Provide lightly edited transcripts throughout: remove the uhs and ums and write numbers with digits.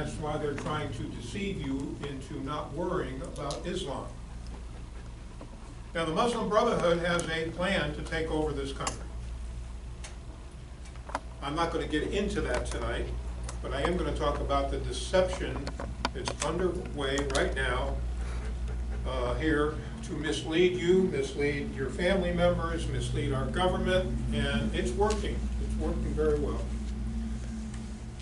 that's why they're trying to deceive you into not worrying about Islam. Now, the Muslim Brotherhood has a plan to take over this country. I'm not going to get into that tonight, but I am going to talk about the deception that's underway right now here to mislead you, mislead your family members, mislead our government, and it's working. It's working very well.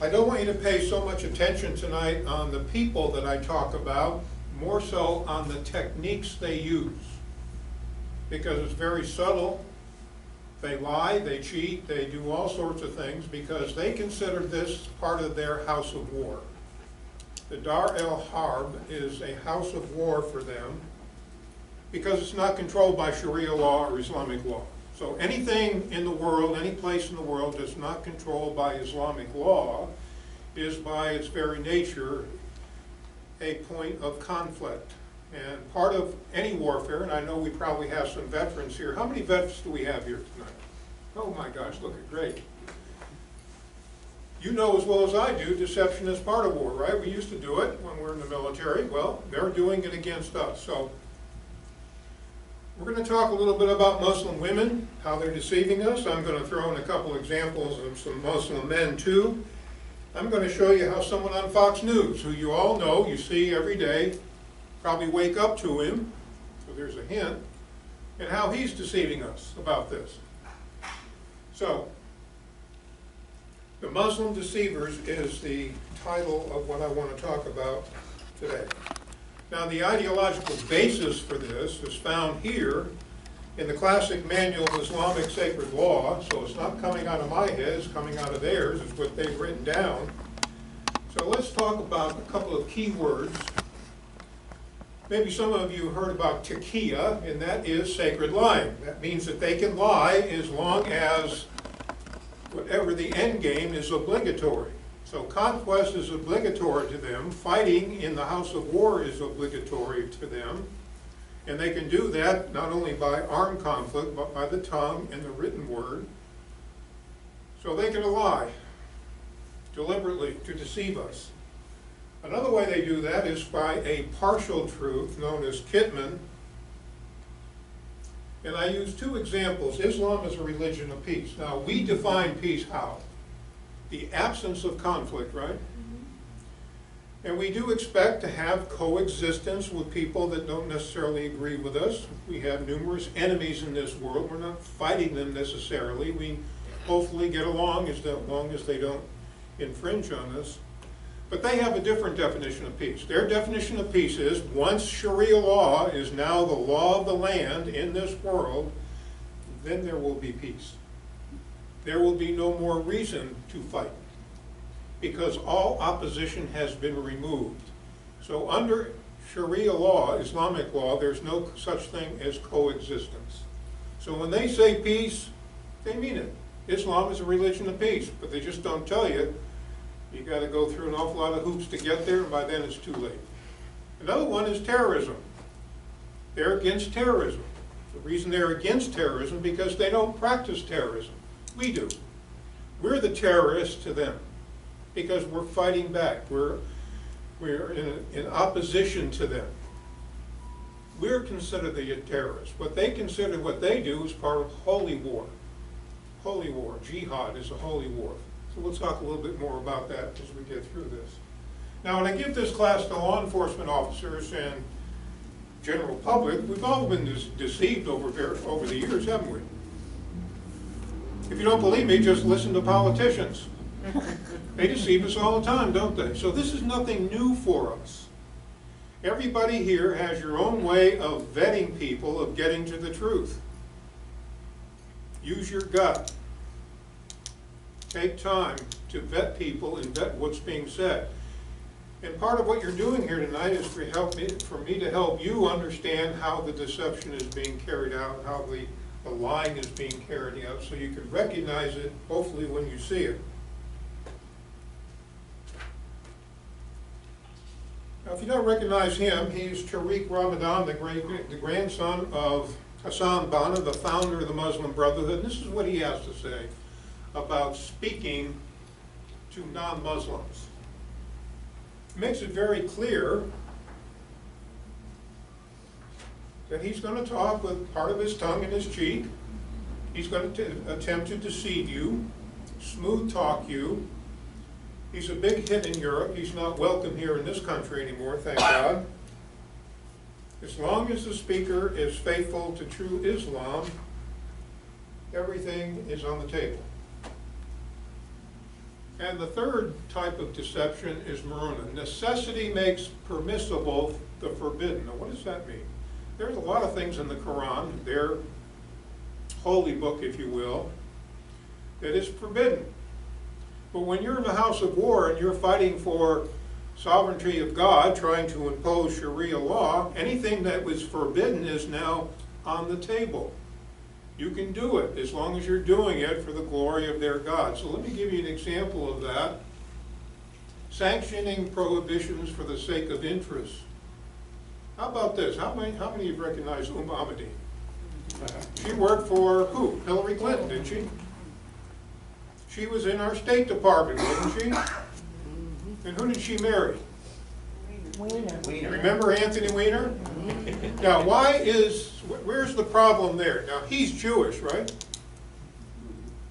I don't want you to pay so much attention tonight on the people that I talk about, more so on the techniques they use, because it's very subtle. They lie, they cheat, they do all sorts of things because they consider this part of their house of war. The Dar el-Harb is a house of war for them because it's not controlled by Sharia law or Islamic law. So anything in the world, any place in the world that's not controlled by Islamic law is by its very nature a point of conflict. And part of any warfare, and I know we probably have some veterans here. How many vets do we have here tonight? Oh my gosh, look at great. You know as well as I do, deception is part of war, right? We used to do it when we were in the military. Well, they're doing it against us. So we're going to talk a little bit about Muslim women, how they're deceiving us. I'm going to throw in a couple examples of some Muslim men too. I'm going to show you how someone on Fox News, who you all know, you see every day, probably wake up to him, so there's a hint, and how he's deceiving us about this. So, the Muslim Deceivers is the title of what I want to talk about today. Now, the ideological basis for this is found here in the classic manual of Islamic sacred law, so it's not coming out of my head, it's coming out of theirs, it's what they've written down. So let's talk about a couple of key words. Maybe some of you heard about taqiyya, and that is sacred lying. That means that they can lie as long as whatever the end game is obligatory. So conquest is obligatory to them. Fighting in the house of war is obligatory to them. And they can do that not only by armed conflict, but by the tongue and the written word. So they can lie deliberately to deceive us. Another way they do that is by a partial truth known as kitman. And I use two examples. Islam is a religion of peace. Now, we define peace how? The absence of conflict, right? And we do expect to have coexistence with people that don't necessarily agree with us. We have numerous enemies in this world. We're not fighting them necessarily. We hopefully get along as long as they don't infringe on us. But they have a different definition of peace. Their definition of peace is once Sharia law is now the law of the land in this world, then there will be peace. There will be no more reason to fight because all opposition has been removed. So under Sharia law, Islamic law, there's no such thing as coexistence. So when they say peace, they mean it. Islam is a religion of peace, but they just don't tell you. You got to go through an awful lot of hoops to get there, and by then it's too late. Another one is terrorism. They're against terrorism. The reason they're against terrorism is because they don't practice terrorism. We do. We're the terrorists to them because we're fighting back. We're in opposition to them. We're considered the terrorists. What they consider, what they do is part of holy war. Holy war. Jihad is a holy war. So we'll talk a little bit more about that as we get through this. Now, when I give this class to law enforcement officers and general public, we've all been deceived over the years, haven't we? If you don't believe me, just listen to politicians. They deceive us all the time, don't they? So this is nothing new for us. Everybody here has your own way of vetting people, of getting to the truth. Use your gut. Take time to vet people and vet what's being said. And part of what you're doing here tonight is for me to help you understand how the deception is being carried out, how the lying is being carried out, so you can recognize it, hopefully, when you see it. Now, if you don't recognize him, he's Tariq Ramadan, the grandson of Hassan Banna, the founder of the Muslim Brotherhood. And this is what he has to say about speaking to non-Muslims. makes it very clear that he's going to talk with part of his tongue in his cheek. He's going to attempt to deceive you, smooth talk you. He's a big hit in Europe. He's not welcome here in this country anymore, thank God. As long as the speaker is faithful to true Islam, everything is on the table. And the third type of deception is maruna. Necessity makes permissible the forbidden. Now, what does that mean? There's a lot of things in the Quran, their holy book, if you will, that is forbidden. But when you're in the house of war and you're fighting for sovereignty of God, trying to impose Sharia law, anything that was forbidden is now on the table. You can do it as long as you're doing it for the glory of their God. So let me give you an example of that. Sanctioning prohibitions for the sake of interest. How about this? How many of you recognize Ahmadi? She worked for who? Hillary Clinton, didn't she? She was in our State Department, wasn't she? And who did she marry? Weiner. Remember Anthony Weiner? Now, where's the problem there? Now, he's Jewish, right?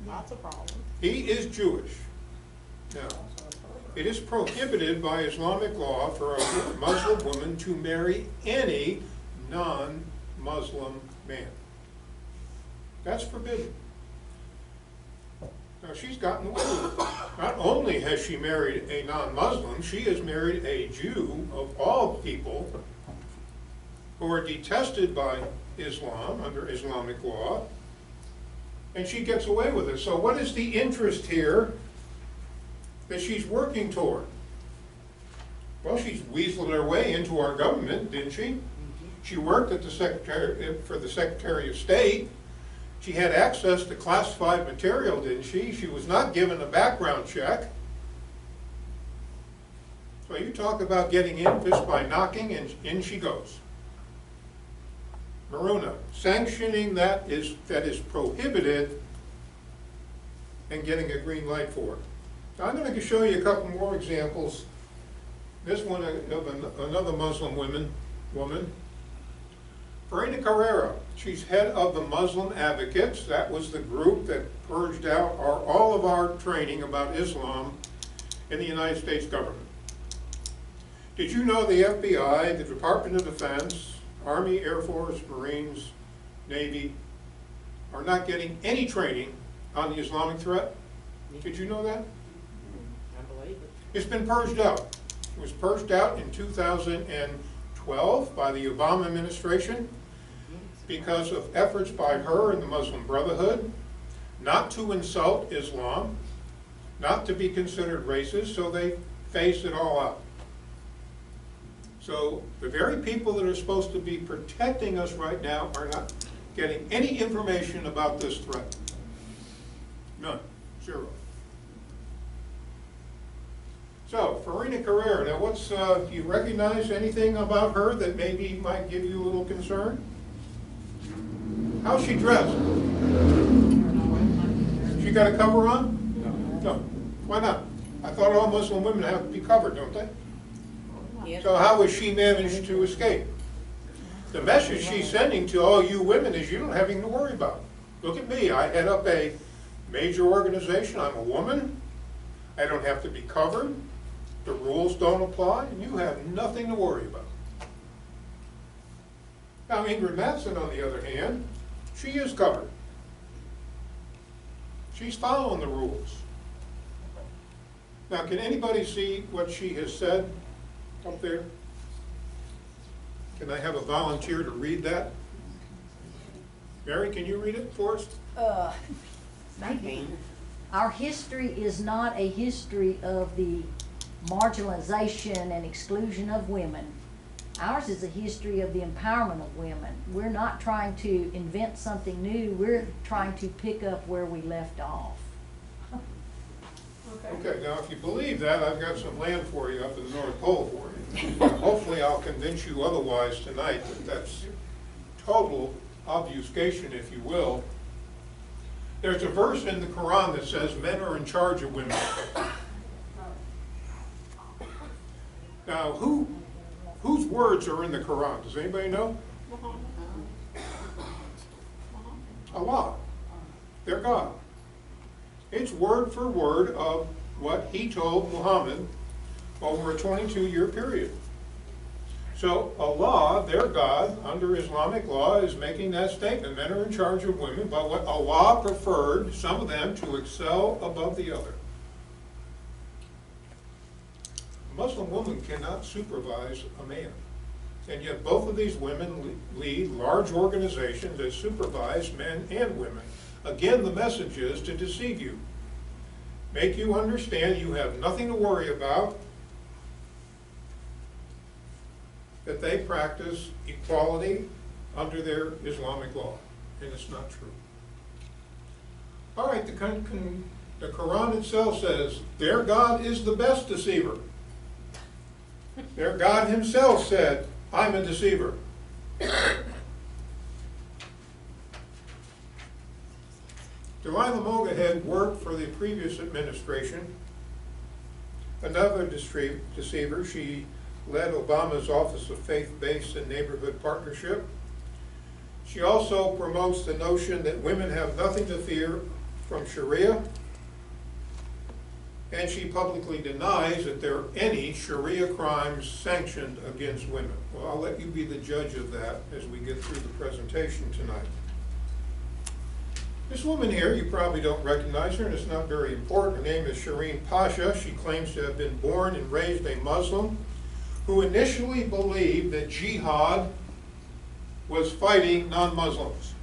Lots of problems. He is Jewish. Now, it is prohibited by Islamic law for a Muslim woman to marry any non-Muslim man. That's forbidden. Now, she's gotten away with it. Not only has she married a non-Muslim, she has married a Jew of all people who are detested by Islam under Islamic law, and she gets away with it. So what is the interest here that she's working toward? Well, she's weaseled her way into our government, didn't she? She worked at for the Secretary of State. She had access to classified material, didn't she? She was not given a background check. So you talk about getting in just by knocking, and in she goes. Maruna, sanctioning that is prohibited and getting a green light for it. Now, I'm going to show you a couple more examples. This one of another Muslim woman, Farina Carrera. She's head of the Muslim Advocates. That was the group that purged out all of our training about Islam in the United States government. Did you know the FBI, the Department of Defense, Army, Air Force, Marines, Navy are not getting any training on the Islamic threat? Did you know that? I believe it. It's been purged out. It was purged out in 2012 by the Obama administration because of efforts by her and the Muslim Brotherhood not to insult Islam, not to be considered racist, so they phased it all out. So the very people that are supposed to be protecting us right now are not getting any information about this threat. None. Zero. So, Farina Carrera, now do you recognize anything about her that maybe might give you a little concern? How's she dressed? She got a cover on? No. Why not? I thought all Muslim women have to be covered, don't they? Yes. So how has she managed to escape? The message she's sending to all you women is you don't have anything to worry about. Look at me, I head up a major organization, I'm a woman, I don't have to be covered, the rules don't apply, and you have nothing to worry about. Now Ingrid Mattson, on the other hand, she is covered. She's following the rules. Now can anybody see what she has said up there? Can I have a volunteer to read that? Mary, can you read it for us? Maybe. Our history is not a history of the marginalization and exclusion of women. Ours is a history of the empowerment of women. We're not trying to invent something new. We're trying to pick up where we left off. Okay, now if you believe that, I've got some land for you up in the North Pole for you. Hopefully I'll convince you otherwise tonight that that's total obfuscation, if you will. There's a verse in the Quran that says men are in charge of women. Now, whose words are in the Quran? Does anybody know? Allah. Their God. It's word for word of what he told Muhammad over a 22-year period. So Allah, their God, under Islamic law, is making that statement. Men are in charge of women, but what Allah preferred some of them to excel above the other. A Muslim woman cannot supervise a man. And yet both of these women lead large organizations that supervise men and women. Again, the message is to deceive you. Make you understand you have nothing to worry about, that they practice equality under their Islamic law. And it's not true. All right, the Quran itself says their God is the best deceiver. Their God himself said, I'm a deceiver. Delilah Moga had worked for the previous administration. Another deceiver, she led Obama's Office of Faith-Based and Neighborhood Partnership. She also promotes the notion that women have nothing to fear from Sharia, and she publicly denies that there are any Sharia crimes sanctioned against women. Well, I'll let you be the judge of that as we get through the presentation tonight. This woman here, you probably don't recognize her, and it's not very important. Her name is Shireen Pasha. She claims to have been born and raised a Muslim who initially believed that jihad was fighting non-Muslims,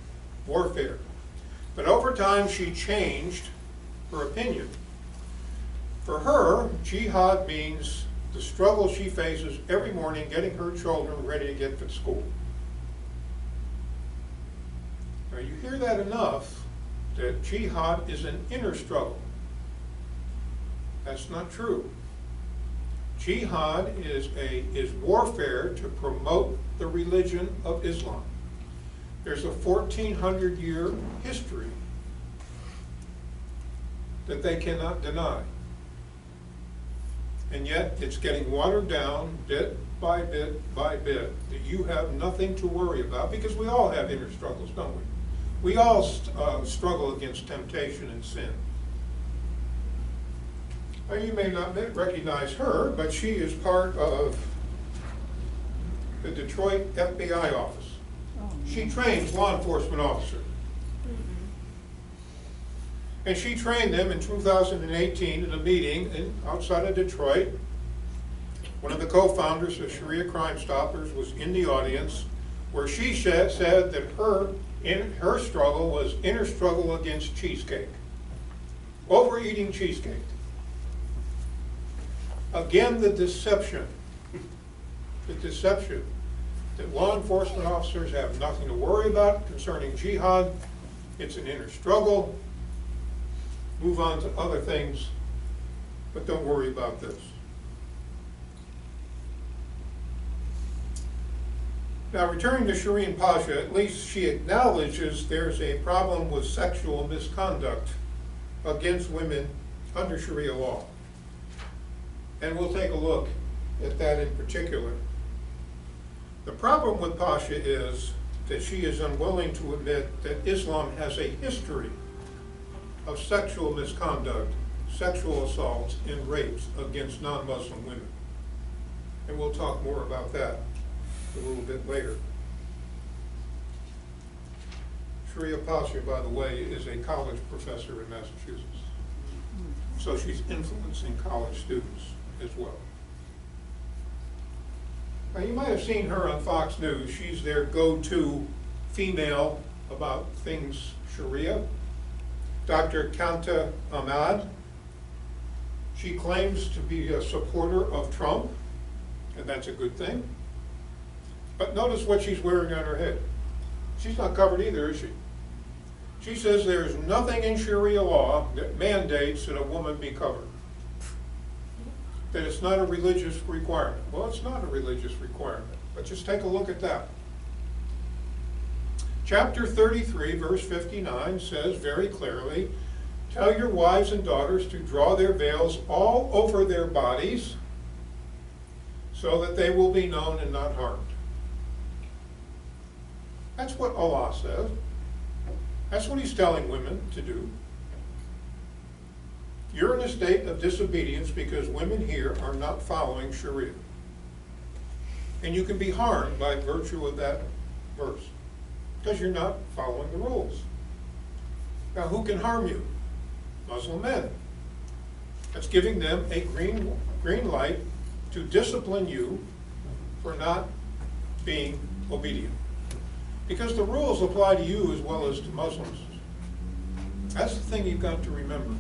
warfare. But over time, she changed her opinion. For her, jihad means the struggle she faces every morning getting her children ready to get to school. Now, you hear that enough that jihad is an inner struggle. That's not true. Jihad is warfare to promote the religion of Islam. There's a 1,400-year history that they cannot deny. And yet it's getting watered down bit by bit by bit, that you have nothing to worry about, because we all have inner struggles, don't we? We all struggle against temptation and sin. Now, you may not recognize her, but she is part of the Detroit FBI office. She trains law enforcement officers. And she trained them in 2018 in a meeting outside of Detroit. One of the co-founders of Sharia Crime Stoppers was in the audience, where she said that her struggle was inner struggle against cheesecake. Overeating cheesecake. Again, the deception that law enforcement officers have nothing to worry about concerning jihad. It's an inner struggle. Move on to other things, but don't worry about this. Now, returning to Shireen Pasha, at least she acknowledges there's a problem with sexual misconduct against women under Sharia law. And we'll take a look at that in particular. The problem with Pasha is that she is unwilling to admit that Islam has a history of sexual misconduct, sexual assaults, and rapes against non-Muslim women. And we'll talk more about that a little bit later. Sharia Pasha, by the way, is a college professor in Massachusetts. So she's influencing college students as well. Now, you might have seen her on Fox News. She's their go-to female about things Sharia. Dr. Kanta Ahmad. She claims to be a supporter of Trump, and that's a good thing. But notice what she's wearing on her head. She's not covered either, is she? She says there is nothing in Sharia law that mandates that a woman be covered. That it's not a religious requirement. Well, it's not a religious requirement, but just take a look at that. Chapter 33, verse 59 says very clearly, tell your wives and daughters to draw their veils all over their bodies so that they will be known and not harmed. That's what Allah says. That's what he's telling women to do. You're in a state of disobedience because women here are not following Sharia. And you can be harmed by virtue of that verse, because you're not following the rules. Now, who can harm you? Muslim men. That's giving them a green light to discipline you for not being obedient. Because the rules apply to you as well as to Muslims. That's the thing you've got to remember.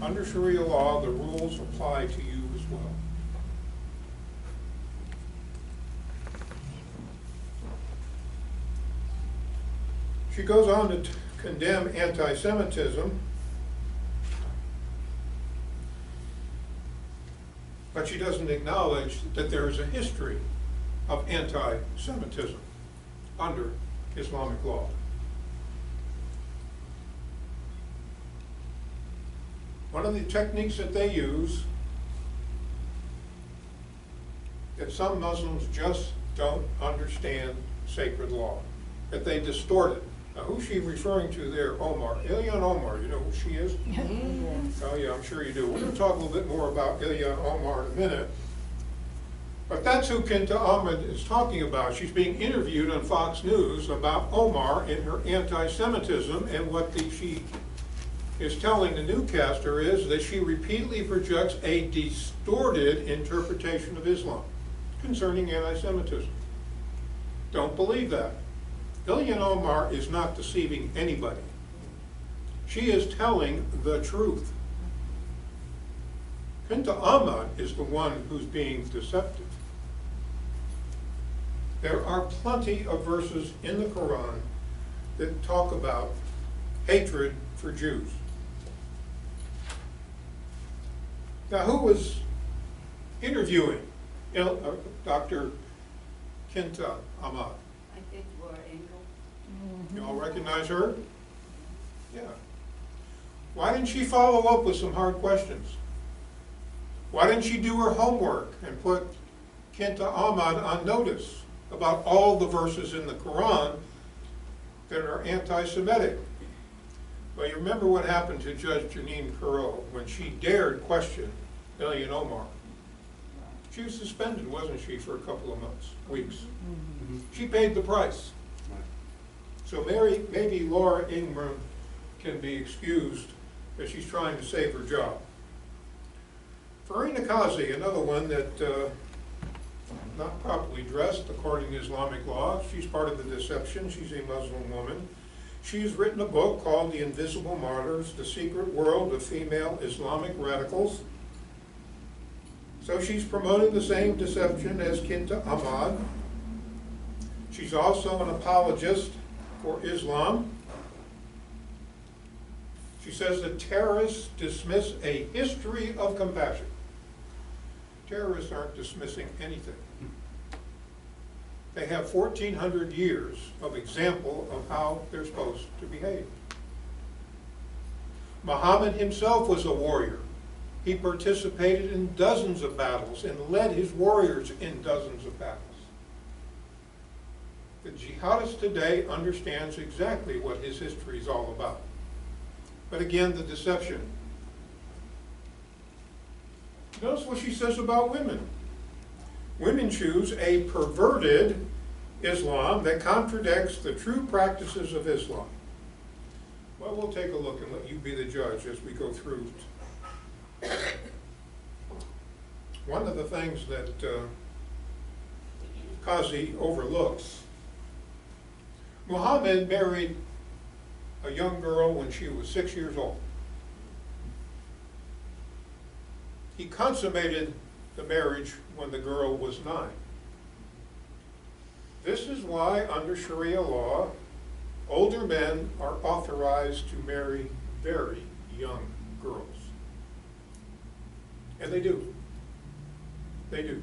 Under Sharia law, the rules apply to you as well. She goes on to condemn anti-Semitism, but she doesn't acknowledge that there is a history of anti-Semitism under Islamic law. One of the techniques that they use, that some Muslims just don't understand sacred law, that they distort it. Now, who's she referring to there? Omar. Ilhan Omar, you know who she is? Oh yeah, I'm sure you do. We're going to talk a little bit more about Ilhan Omar in a minute. But that's who Kinta Ahmed is talking about. She's being interviewed on Fox News about Omar and her anti-Semitism, and what she is telling the newscaster is that she repeatedly projects a distorted interpretation of Islam concerning anti-Semitism. Don't believe that. Ilhan Omar is not deceiving anybody. She is telling the truth. Kinta Ahmed is the one who's being deceptive. There are plenty of verses in the Quran that talk about hatred for Jews. Now, who was interviewing Dr. Kinta Ahmed? I think Laura Engel. You all recognize her? Yeah. Why didn't she follow up with some hard questions? Why didn't she do her homework and put Kinta Ahmed on notice about all the verses in the Quran that are anti-Semitic? Well, you remember what happened to Judge Janine Perot when she dared question Ilhan Omar. She was suspended, wasn't she, for a couple of months, weeks. She paid the price. So maybe Laura Ingram can be excused that she's trying to save her job. Farina Kazi, another one that not properly dressed according to Islamic law. She's part of the deception. She's a Muslim woman. She's written a book called The Invisible Martyrs, The Secret World of Female Islamic Radicals. So she's promoting the same deception as Kinta Ahmed. She's also an apologist for Islam. She says that terrorists dismiss a history of compassion. Terrorists aren't dismissing anything. They have 1,400 years of example of how they're supposed to behave. Muhammad himself was a warrior. He participated in dozens of battles and led his warriors in dozens of battles. The jihadist today understands exactly what his history is all about. But again, the deception. Notice what she says about women. Women choose a perverted Islam that contradicts the true practices of Islam. Well, we'll take a look and let you be the judge as we go through. One of the things that Kazi overlooks, Muhammad married a young girl when she was 6 years old. He consummated the marriage when the girl was 9. This is why, under Sharia law, older men are authorized to marry very young girls. And they do. They do.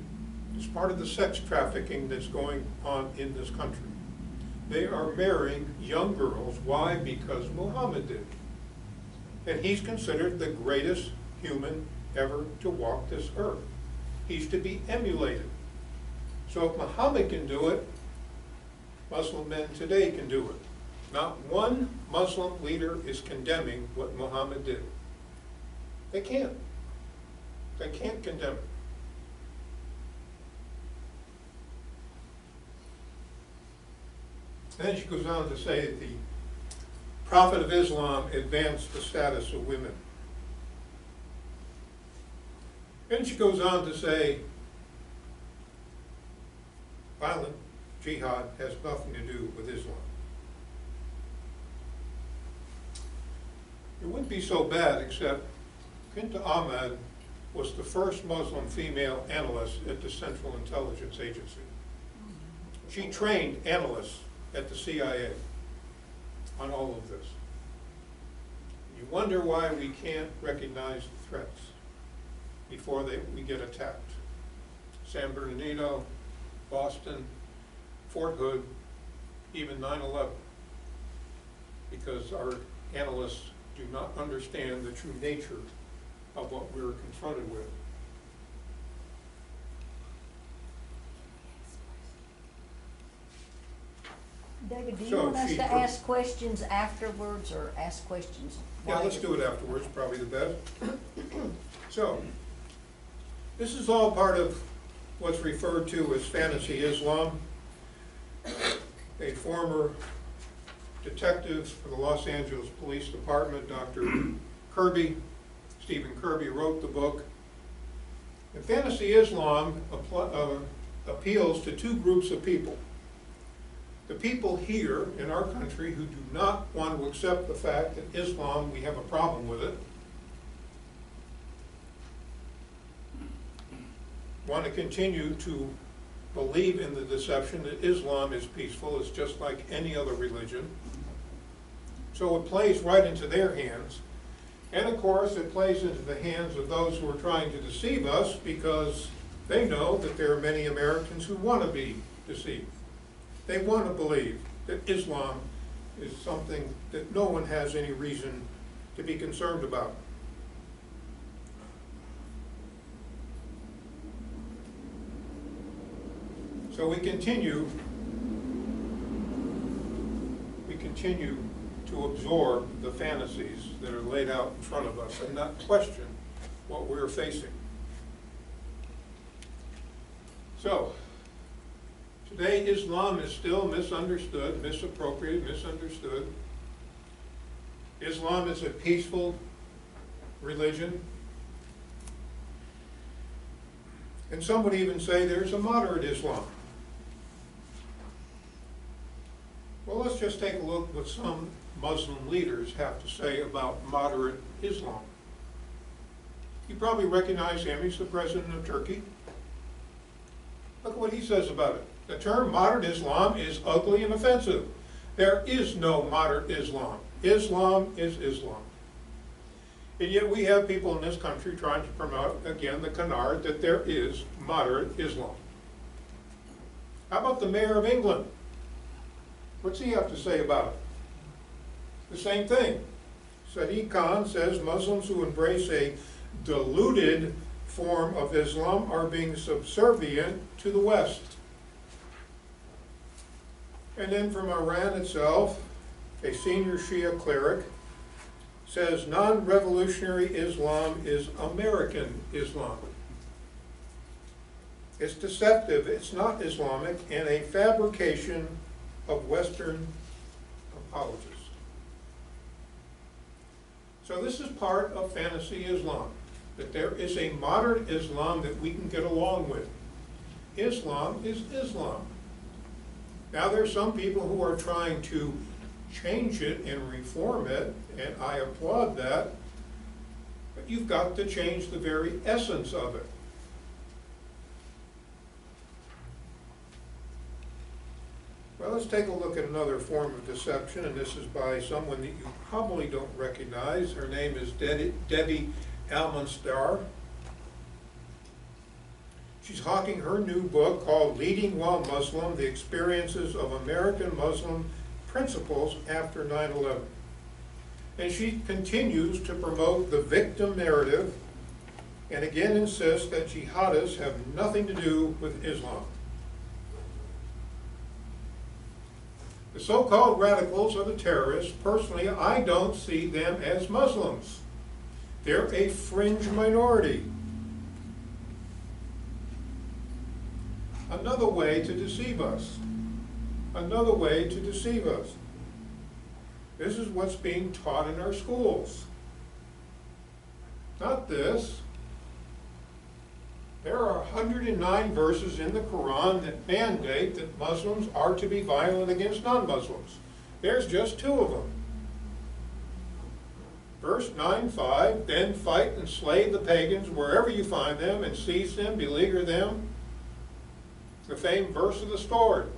It's part of the sex trafficking that's going on in this country. They are marrying young girls. Why? Because Muhammad did. And he's considered the greatest human ever to walk this earth. He's to be emulated. So if Muhammad can do it, Muslim men today can do it. Not one Muslim leader is condemning what Muhammad did. They can't. They can't condemn it. And then she goes on to say that the Prophet of Islam advanced the status of women. And she goes on to say, violent jihad has nothing to do with Islam. It wouldn't be so bad except Binta Ahmed was the first Muslim female analyst at the Central Intelligence Agency. She trained analysts at the CIA on all of this. You wonder why we can't recognize the threats before we get attacked. San Bernardino, Boston, Fort Hood, even 9/11, because our analysts do not understand the true nature of what we're confronted with. David, do you So want us she to put- ask questions afterwards or ask questions? Yeah, while let's you're- do it afterwards, probably the best. So, this is all part of what's referred to as fantasy Islam. A former detective for the Los Angeles Police Department, Dr. Kirby, Stephen Kirby, wrote the book. And fantasy Islam appeals to two groups of people. The people here in our country who do not want to accept the fact that Islam, we have a problem with it, want to continue to believe in the deception that Islam is peaceful, it's just like any other religion. So it plays right into their hands. And of course, it plays into the hands of those who are trying to deceive us because they know that there are many Americans who want to be deceived. They want to believe that Islam is something that no one has any reason to be concerned about. So we continue to absorb the fantasies that are laid out in front of us and not question what we're facing. So, today Islam is still misunderstood, misappropriated, misunderstood. Islam is a peaceful religion. And some would even say there's a moderate Islam. Well, let's just take a look what some Muslim leaders have to say about moderate Islam. You probably recognize him. He's the president of Turkey. Look what he says about it. The term moderate Islam is ugly and offensive. There is no moderate Islam. Islam is Islam. And yet we have people in this country trying to promote, again, the canard that there is moderate Islam. How about the mayor of England? What's he have to say about it? The same thing. Sadiq Khan says Muslims who embrace a diluted form of Islam are being subservient to the West. And then from Iran itself, a senior Shia cleric says non-revolutionary Islam is American Islam. It's deceptive, it's not Islamic, and a fabrication of Western apologists. So this is part of fantasy Islam, that there is a modern Islam that we can get along with. Islam is Islam. Now there are some people who are trying to change it and reform it, and I applaud that, but you've got to change the very essence of it. Well, let's take a look at another form of deception, and this is by someone that you probably don't recognize. Her name is Debbie Almonstar. She's hawking her new book called Leading While Muslim, The Experiences of American Muslim Principles After 9/11. And she continues to promote the victim narrative and again insist that jihadists have nothing to do with Islam. The so-called radicals or the terrorists, personally, I don't see them as Muslims. They're a fringe minority. Another way to deceive us. Another way to deceive us. This is what's being taught in our schools. Not this. There are 109 verses in the Quran that mandate that Muslims are to be violent against non-Muslims. There's just 2 of them. Verse 9:5, then fight and slay the pagans wherever you find them and seize them, beleaguer them. The famed verse of the sword.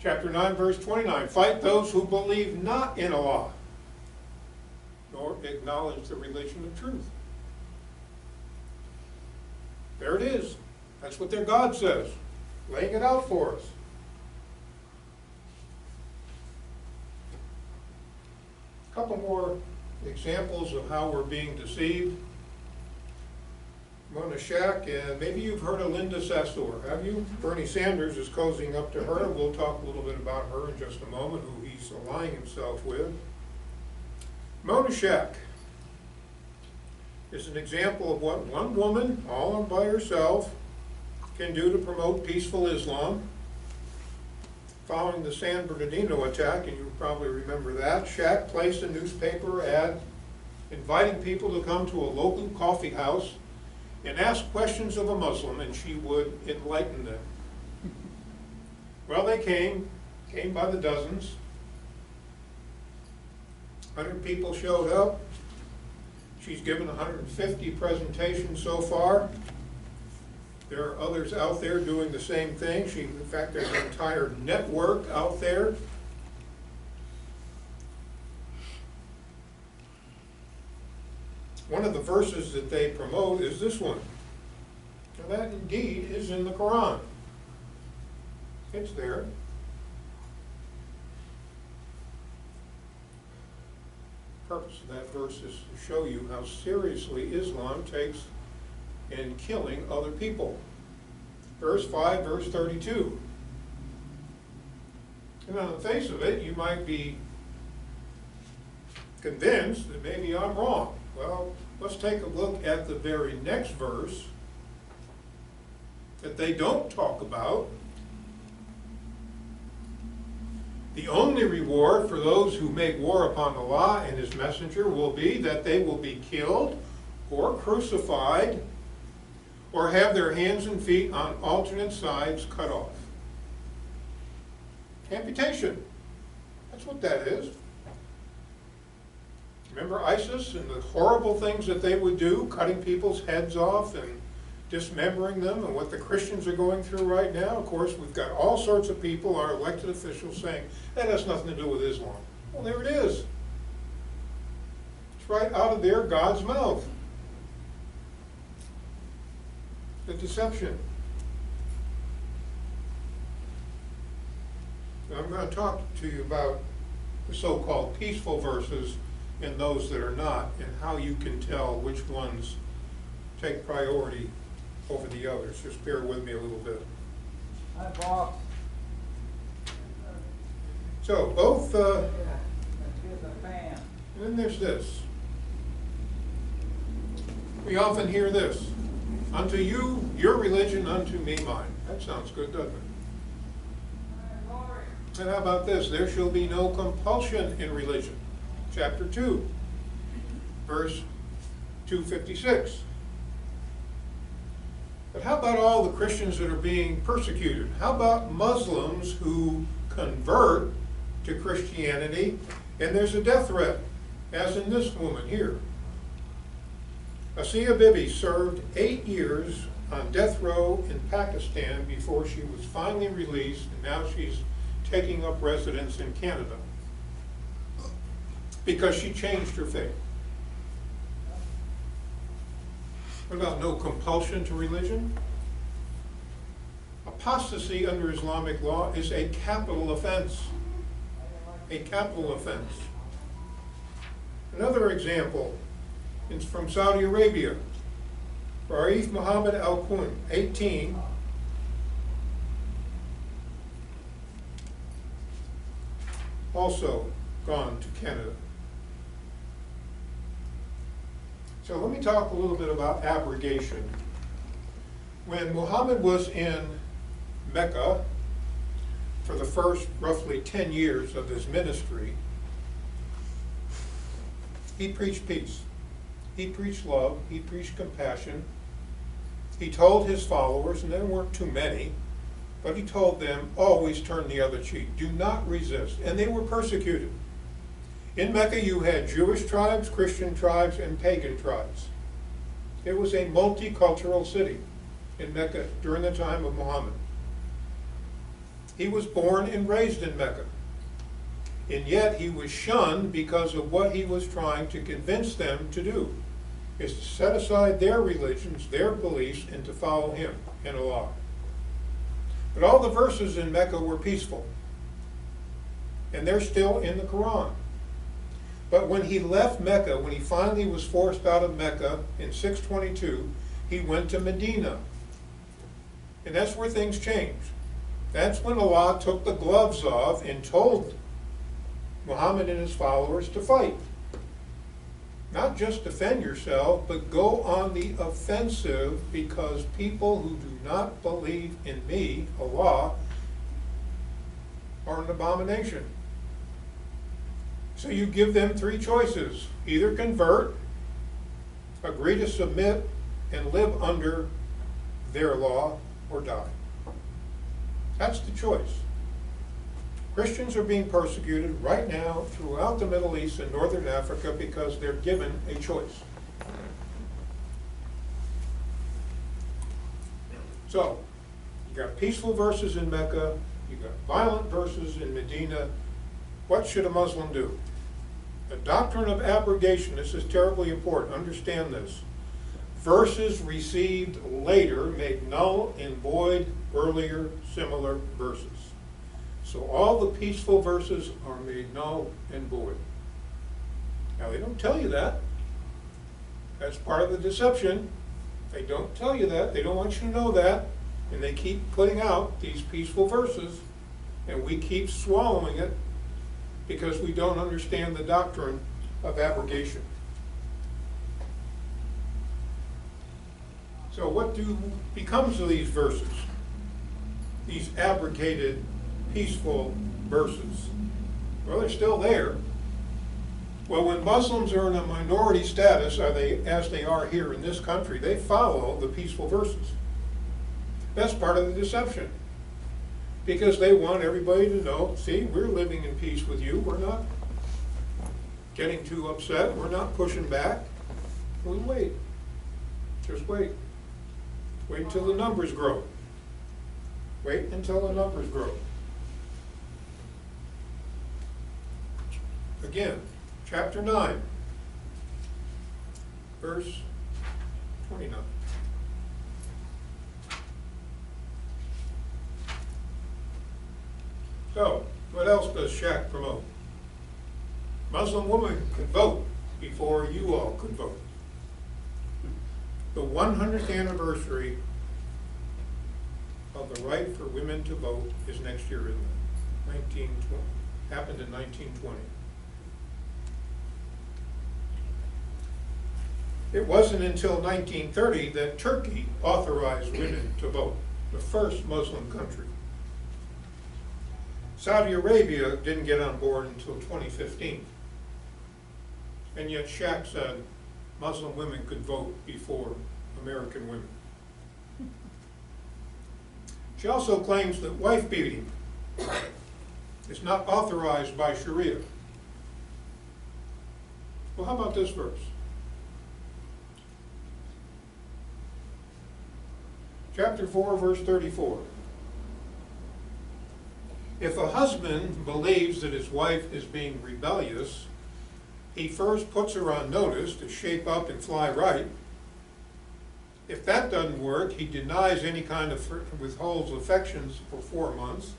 Chapter 9, verse 29, fight those who believe not in Allah, nor acknowledge the religion of truth. There it is. That's what their God says, laying it out for us. A couple more examples of how we're being deceived. Mona Shack, and maybe you've heard of Linda Sassour, have you? Bernie Sanders is cozying up to her. We'll talk a little bit about her in just a moment, who he's aligning himself with. Mona Shack is an example of what one woman, all by herself, can do to promote peaceful Islam. Following the San Bernardino attack, and you probably remember that, Shack placed a newspaper ad inviting people to come to a local coffee house and ask questions of a Muslim, and she would enlighten them. Well, they came by the dozens. 100 people showed up. She's given 150 presentations so far. There are others out there doing the same thing. In fact, there's an entire network out there. One of the verses that they promote is this one. Now that indeed is in the Quran. It's there. The purpose of that verse is to show you how seriously Islam takes in killing other people. Verse 5, verse 32. And on the face of it, you might be convinced that maybe I'm wrong. Well, let's take a look at the very next verse that they don't talk about. The only reward for those who make war upon Allah and His Messenger will be that they will be killed or crucified or have their hands and feet on alternate sides cut off. Amputation. That's what that is. Remember ISIS and the horrible things that they would do, cutting people's heads off and dismembering them, and what the Christians are going through right now? Of course, we've got all sorts of people, our elected officials, saying, that has nothing to do with Islam. Well, there it is. It's right out of their God's mouth. The deception. And I'm going to talk to you about the so-called peaceful verses and those that are not, and how you can tell which ones take priority over the others. Just bear with me a little bit. Hi, boss. So, both, Let's get the fan. and then there's this. We often hear this. Unto you, your religion, unto me, mine. That sounds good, doesn't it? And how about this? There shall be no compulsion in religion. Chapter 2, verse 256. But how about all the Christians that are being persecuted? How about Muslims who convert to Christianity and there's a death threat, as in this woman here? Asiya Bibi served 8 years on death row in Pakistan before she was finally released, and now she's taking up residence in Canada because she changed her faith. What about no compulsion to religion? Apostasy under Islamic law is a capital offense. A capital offense. Another example It's from Saudi Arabia. Raif Muhammad Al-Kun, 18. Also gone to Canada. So let me talk a little bit about abrogation. When Muhammad was in Mecca for the first roughly 10 years of his ministry, he preached peace. He preached love. He preached compassion. He told his followers, and there weren't too many, but he told them, always turn the other cheek. Do not resist. And they were persecuted. In Mecca you had Jewish tribes, Christian tribes, and pagan tribes. It was a multicultural city in Mecca during the time of Muhammad. He was born and raised in Mecca. And yet he was shunned because of what he was trying to convince them to do, is to set aside their religions, their beliefs, and to follow him and Allah. But all the verses in Mecca were peaceful. And they're still in the Quran. But when he left Mecca, when he finally was forced out of Mecca in 622, he went to Medina. And that's where things changed. That's when Allah took the gloves off and told Muhammad and his followers to fight. Not just defend yourself, but go on the offensive, because people who do not believe in me, Allah, are an abomination. So you give them three choices. Either convert, agree to submit, and live under their law, or die. That's the choice. Christians are being persecuted right now throughout the Middle East and Northern Africa because they're given a choice. So, you got peaceful verses in Mecca, you got violent verses in Medina. What should a Muslim do? The doctrine of abrogation, this is terribly important, understand this. Verses received later make null and void earlier similar verses. So all the peaceful verses are made null and void. Now they don't tell you that. That's part of the deception. They don't tell you that. They don't want you to know that. And they keep putting out these peaceful verses, and we keep swallowing it because we don't understand the doctrine of abrogation. So what becomes of these verses? These abrogated, peaceful verses? Well, they're still there. Well, when Muslims are in a minority status, as they are here in this country, they follow the peaceful verses. That's part of the deception. Because they want everybody to know, see, we're living in peace with you. We're not getting too upset. We're not pushing back. We wait. Just wait. Wait until the numbers grow. Wait until the numbers grow. Again, chapter 9, verse 29. So, what else does Shaq promote? Muslim women could vote before you all could vote. The 100th anniversary of the right for women to vote is next year, isn't it? 1920. Happened in 1920. It wasn't until 1930 that Turkey authorized women to vote, the first Muslim country. Saudi Arabia didn't get on board until 2015. And yet Shaq said Muslim women could vote before American women. She also claims that wife beating is not authorized by Sharia. Well, how about this verse? Chapter 4, verse 34. If a husband believes that his wife is being rebellious, he first puts her on notice to shape up and fly right. If that doesn't work, he denies any kind of withholds affections for 4 months.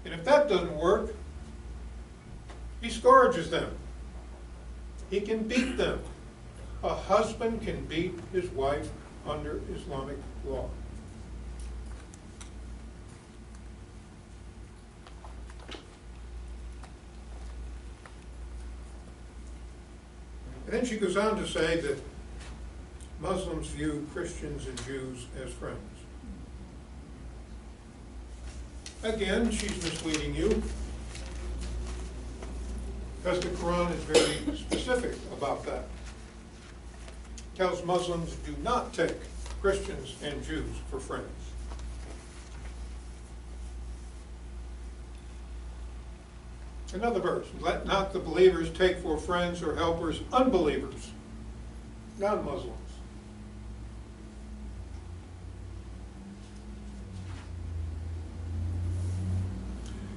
And if that doesn't work, he scourges them. He can beat them. A husband can beat his wife under Islamic law. And then she goes on to say that Muslims view Christians and Jews as friends. Again, she's misleading you, because the Quran is very specific about that. It tells Muslims do not take Christians and Jews for friends. Another verse, let not the believers take for friends or helpers unbelievers, non-Muslims.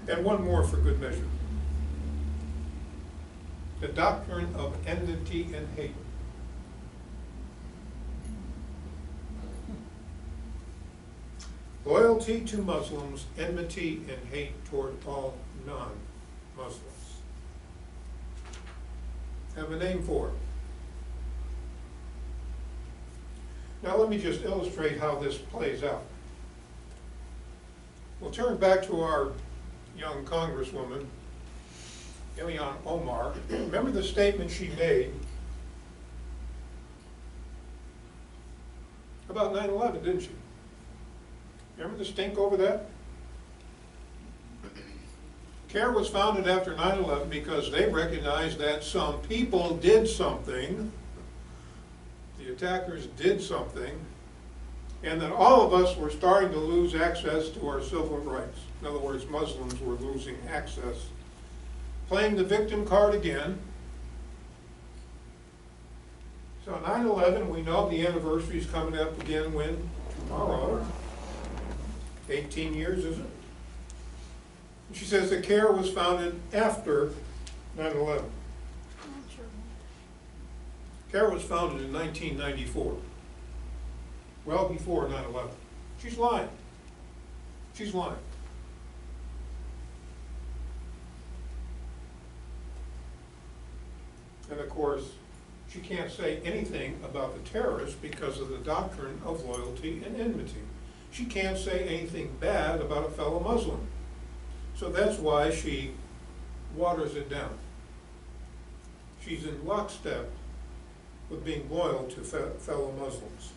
And one more for good measure. The doctrine of enmity and hate. Loyalty to Muslims, enmity and hate toward all non-Muslims. Have a name for it. Now let me just illustrate how this plays out. We'll turn back to our young Congresswoman, Ilhan Omar. Remember the statement she made about 9/11, didn't she? Remember the stink over that? CARE was founded after 9/11 because they recognized that some people did something, the attackers did something, and that all of us were starting to lose access to our civil rights. In other words, Muslims were losing access. Playing the victim card again. So 9/11, we know the anniversary is coming up again when? Tomorrow. 18 years, is it? She says that CARE was founded after 9/11. CARE was founded in 1994. Well before 9/11. She's lying. She's lying. And of course, she can't say anything about the terrorists because of the doctrine of loyalty and enmity. She can't say anything bad about a fellow Muslim. So that's why she waters it down. She's in lockstep with being loyal to fellow Muslims.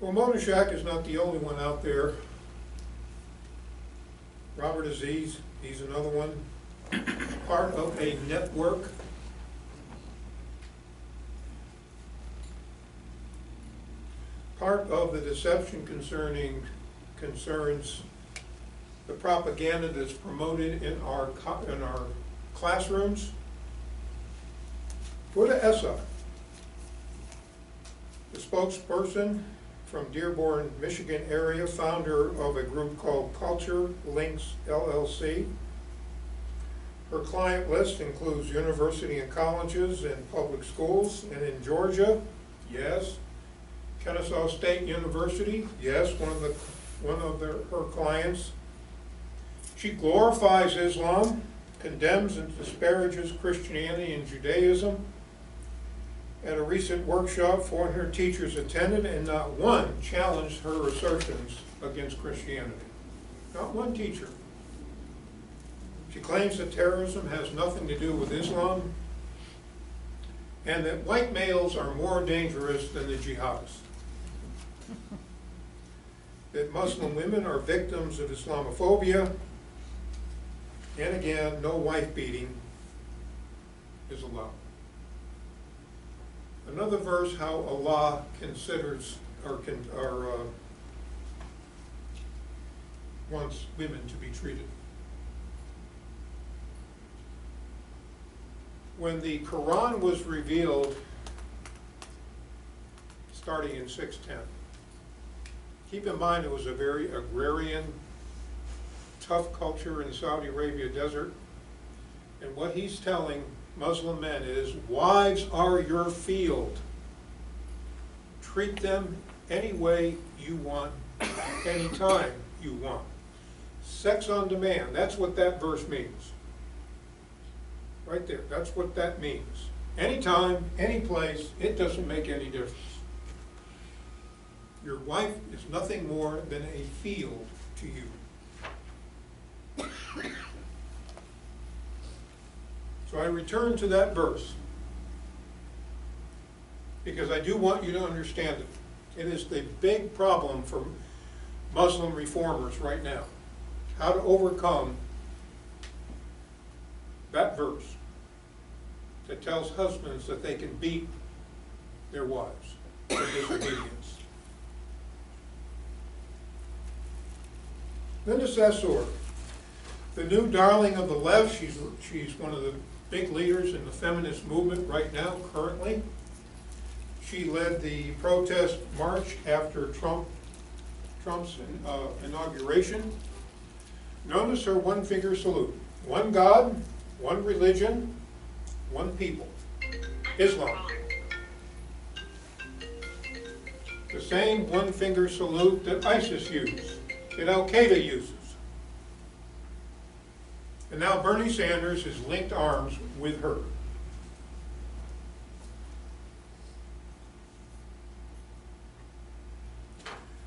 Well, Motashak is not the only one out there. Robert Aziz, he's another one. Part of a network. Part of the deception concerns the propaganda that's promoted in our classrooms. Buddha Essa, the spokesperson from Dearborn, Michigan area, founder of a group called Culture Links LLC. Her client list includes university and colleges and public schools, and in Georgia, yes. Kennesaw State University, yes, one of her clients. She glorifies Islam, condemns and disparages Christianity and Judaism. At a recent workshop, 400 teachers attended, and not one challenged her assertions against Christianity. Not one teacher. She claims that terrorism has nothing to do with Islam, and that white males are more dangerous than the jihadists. That Muslim women are victims of Islamophobia, and again, no wife beating is allowed. Another verse, how Allah considers or wants women to be treated. When the Quran was revealed, starting in 610, keep in mind it was a very agrarian, tough culture in the Saudi Arabia desert. And what he's telling Muslim men is, wives are your field. Treat them any way you want, anytime you want. Sex on demand, that's what that verse means. Right there, that's what that means. anytime, any place, it doesn't make any difference. Your wife is nothing more than a field to you. So I return to that verse because I do want you to understand it. It is the big problem for Muslim reformers right now. How to overcome that verse that tells husbands that they can beat their wives for disobedience. Linda Sessor, the new darling of the left, she's one of the big leaders in the feminist movement right now, currently. She led the protest march after Trump's inauguration. Notice her one-finger salute. One God, one religion, one people. Islam. The same one-finger salute that ISIS used, that Al-Qaeda uses. And now Bernie Sanders has linked arms with her.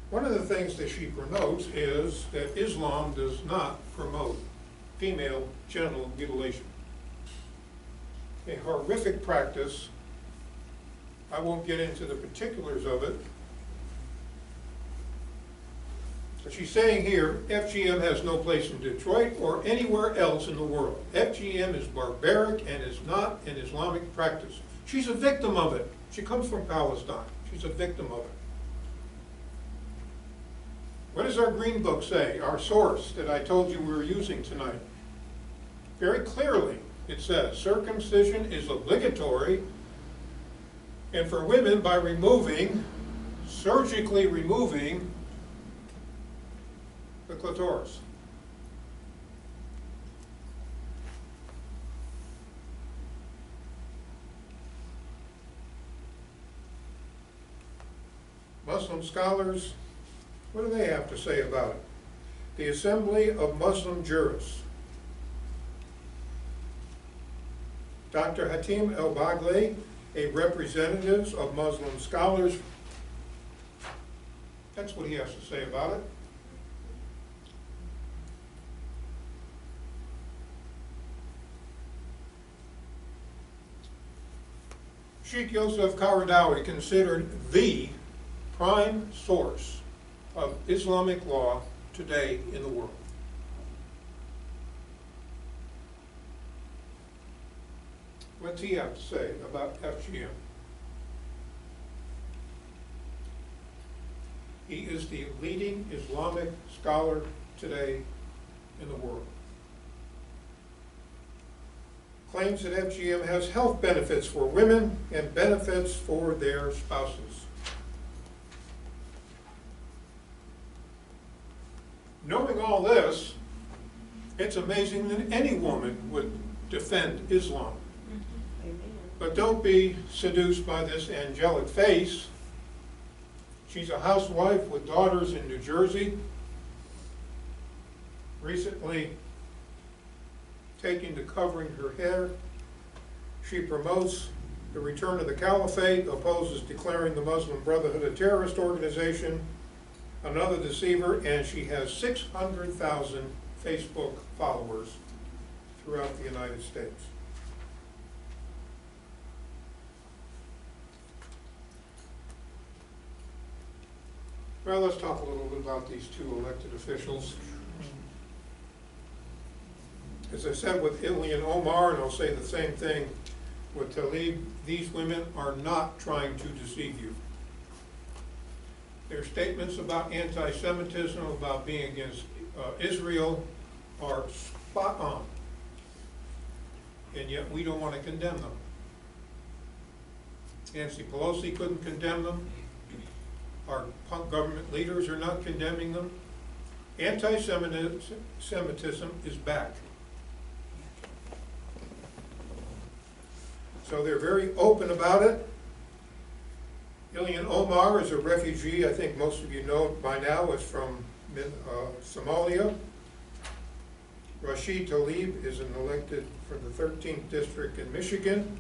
One of the things that she promotes is that Islam does not promote female genital mutilation. A horrific practice. I won't get into the particulars of it. But she's saying here, FGM has no place in Detroit or anywhere else in the world. FGM is barbaric and is not an Islamic practice. She's a victim of it. She comes from Palestine. She's a victim of it. What does our green book say? Our source that I told you we were using tonight. Very clearly, it says circumcision is obligatory, and for women by surgically removing the clitoris. Muslim scholars, what do they have to say about it? The Assembly of Muslim Jurists. Dr. Hatim El-Bagli, a representative of Muslim scholars, that's what he has to say about it. Sheikh Yosef Qaradawi, considered the prime source of Islamic law today in the world. What's he have to say about FGM? He is the leading Islamic scholar today in the world. Claims that FGM has health benefits for women and benefits for their spouses. Knowing all this, it's amazing that any woman would defend Islam. Amen. But don't be seduced by this angelic face. She's a housewife with daughters in New Jersey, recently taking to covering her hair. She promotes the return of the caliphate, opposes declaring the Muslim Brotherhood a terrorist organization, another deceiver, and she has 600,000 Facebook followers throughout the United States. Well, let's talk a little bit about these two elected officials. As I said with Ilhan Omar, and I'll say the same thing with Tlaib, these women are not trying to deceive you. Their statements about anti-Semitism, about being against Israel, are spot on. And yet we don't want to condemn them. Nancy Pelosi couldn't condemn them. Our government leaders are not condemning them. Anti-Semitism is back. So they're very open about it. Ilhan Omar is a refugee, I think most of you know by now, is from Somalia. Rashid Tlaib is an elected from the 13th district in Michigan.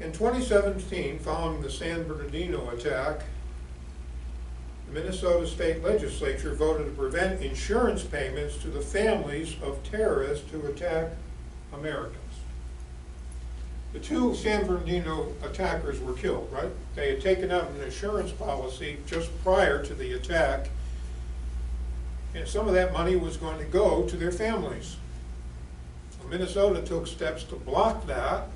In 2017, following the San Bernardino attack, the Minnesota State Legislature voted to prevent insurance payments to the families of terrorists who attack Americans. The two San Bernardino attackers were killed, right? They had taken out an insurance policy just prior to the attack, and some of that money was going to go to their families. So Minnesota took steps to block that.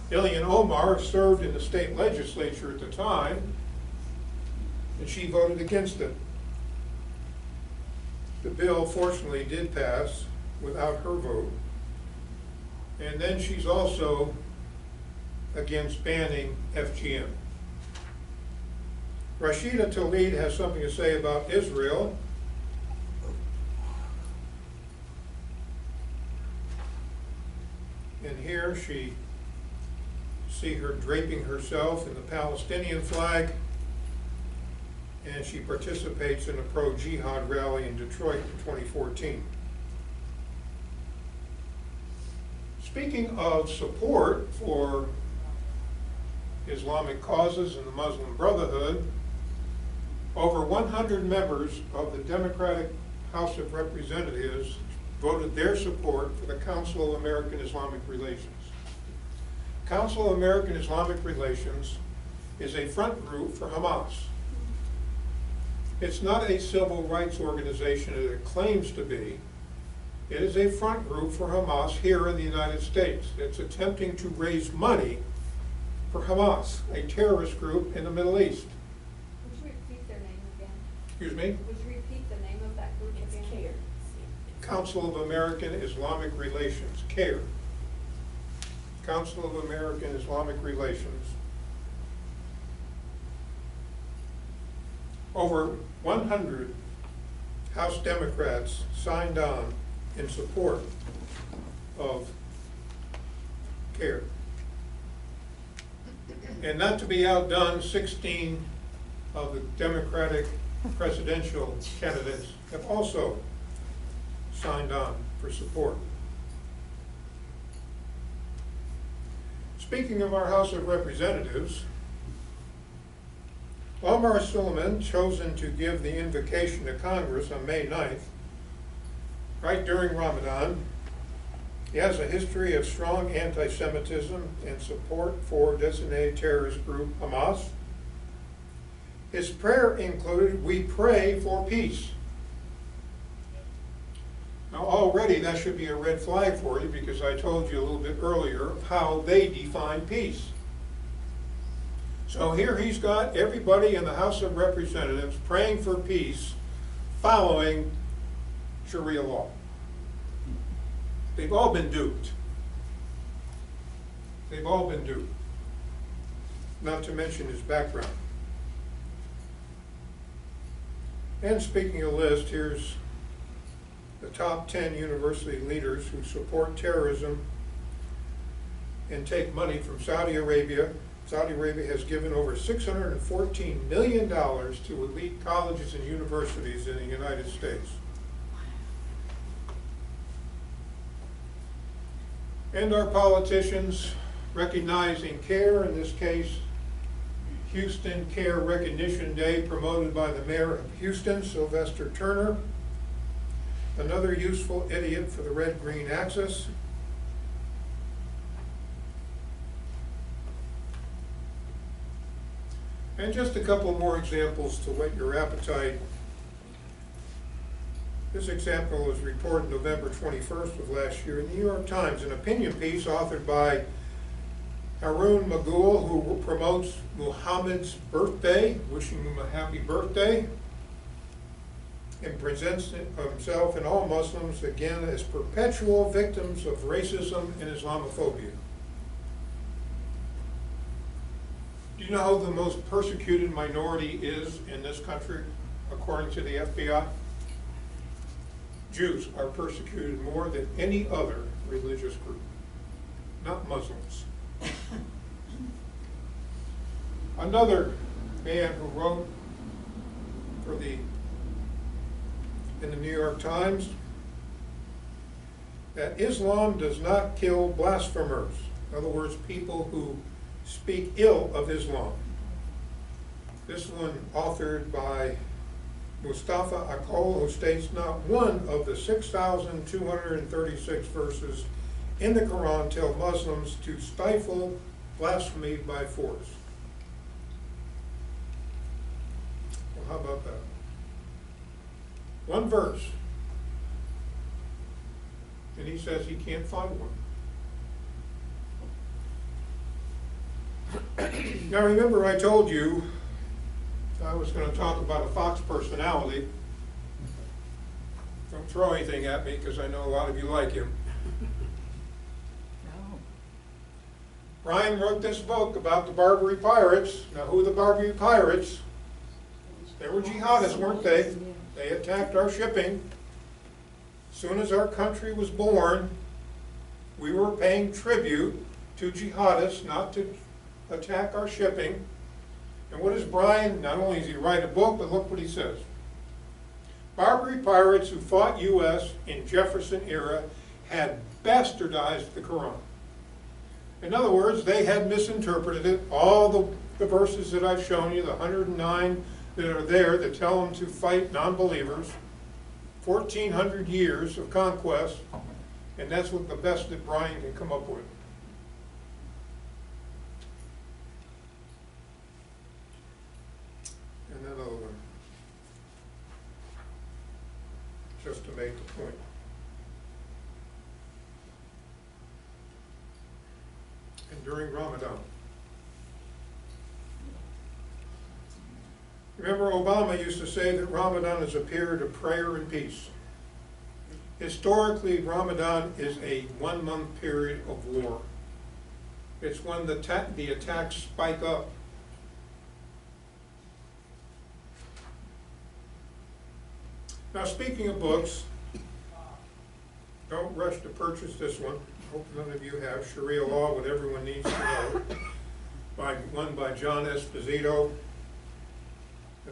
Ilhan Omar served in the state legislature at the time, and she voted against it. The bill fortunately did pass without her vote. And then she's also against banning FGM. Rashida Tlaib has something to say about Israel. And here she see her draping herself in the Palestinian flag, and she participates in a pro-jihad rally in Detroit in 2014. Speaking of support for Islamic causes and the Muslim Brotherhood, over 100 members of the Democratic House of Representatives voted their support for the Council of American Islamic Relations. Council of American Islamic Relations is a front group for Hamas. It's not a civil rights organization as it claims to be. It is a front group for Hamas here in the United States. It's attempting to raise money for Hamas, a terrorist group in the Middle East. Would you repeat their name again? Excuse me? Would you repeat the name of that group again? CARE. Council of American Islamic Relations, CARE. Council of American Islamic Relations. Over 100 House Democrats signed on in support of CARE. And not to be outdone, 16 of the Democratic presidential candidates have also signed on for support. Speaking of our House of Representatives, Omar Suleiman, chosen to give the invocation to Congress on May 9th, right during Ramadan, he has a history of strong anti-Semitism and support for designated terrorist group Hamas. His prayer included, "We pray for peace." Now already that should be a red flag for you, because I told you a little bit earlier how they define peace. So here he's got everybody in the House of Representatives praying for peace following Sharia law. They've all been duped. They've all been duped. Not to mention his background. And speaking of list, here's the top 10 university leaders who support terrorism and take money from Saudi Arabia. Saudi Arabia has given over $614 million to elite colleges and universities in the United States. And our politicians recognizing CARE, in this case, Houston Care Recognition Day, promoted by the mayor of Houston, Sylvester Turner. Another useful idiot for the red-green axis. And just a couple more examples to whet your appetite. This example was reported November 21st of last year in the New York Times, an opinion piece authored by Haroon Magool, who promotes Muhammad's birthday, wishing him a happy birthday, and presents himself and all Muslims again as perpetual victims of racism and Islamophobia. Do you know who the most persecuted minority is in this country, according to the FBI? Jews are persecuted more than any other religious group, not Muslims. Another man who wrote in the New York Times that Islam does not kill blasphemers. In other words, people who speak ill of Islam. This one authored by Mustafa Akol, who states not one of the 6,236 verses in the Quran tell Muslims to stifle blasphemy by force. Well, how about that? One verse, and he says he can't find one. Now remember, I told you I was going to talk about a Fox personality. Don't throw anything at me because I know a lot of you like him. Brian wrote this book about the Barbary pirates. Now who are the Barbary pirates? They were jihadists, weren't they? They attacked our shipping. As soon as our country was born, we were paying tribute to jihadists not to attack our shipping. And what does Brian, not only does he write a book, but look what he says. Barbary pirates who fought U.S. in Jefferson era had bastardized the Quran. In other words, they had misinterpreted it. All the verses that I've shown you, the 109 that are there that tell them to fight non-believers, 1,400 years of conquest, and that's what the best that Brian can come up with. And another one, just to make the point. And during Ramadan. Remember, Obama used to say that Ramadan is a period of prayer and peace. Historically, Ramadan is a 1-month period of war. It's when the attacks spike up. Now, speaking of books, don't rush to purchase this one. I hope none of you have. Sharia Law, What Everyone Needs to Know. One by John Esposito,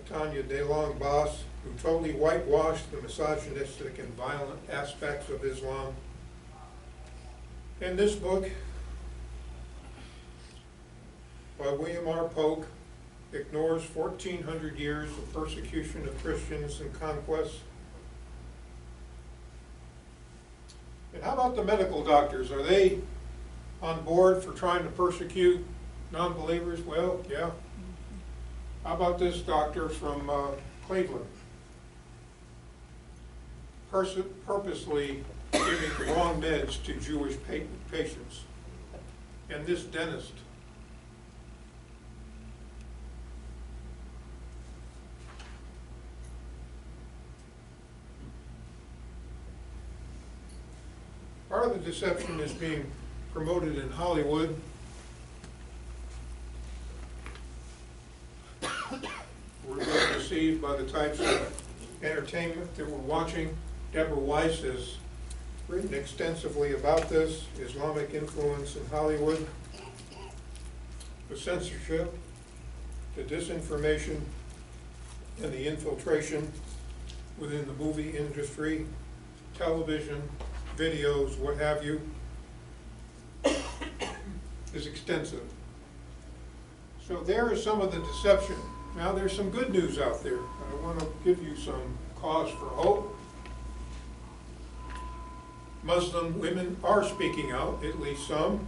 Tanya DeLong Boss, who totally whitewashed the misogynistic and violent aspects of Islam. And this book by William R. Polk ignores 1,400 years of persecution of Christians and conquest. And how about the medical doctors? Are they on board for trying to persecute non-believers? Well, yeah. How about this doctor from Cleveland? Purposely giving the wrong meds to Jewish patients. And this dentist. Part of the deception is being promoted in Hollywood. We're being deceived by the types of entertainment that we're watching. Deborah Weiss has written extensively about this, Islamic influence in Hollywood, the censorship, the disinformation, and the infiltration within the movie industry, television, videos, what have you, is extensive. So there is some of the deception. Now there's some good news out there. I want to give you some cause for hope. Muslim women are speaking out, at least some.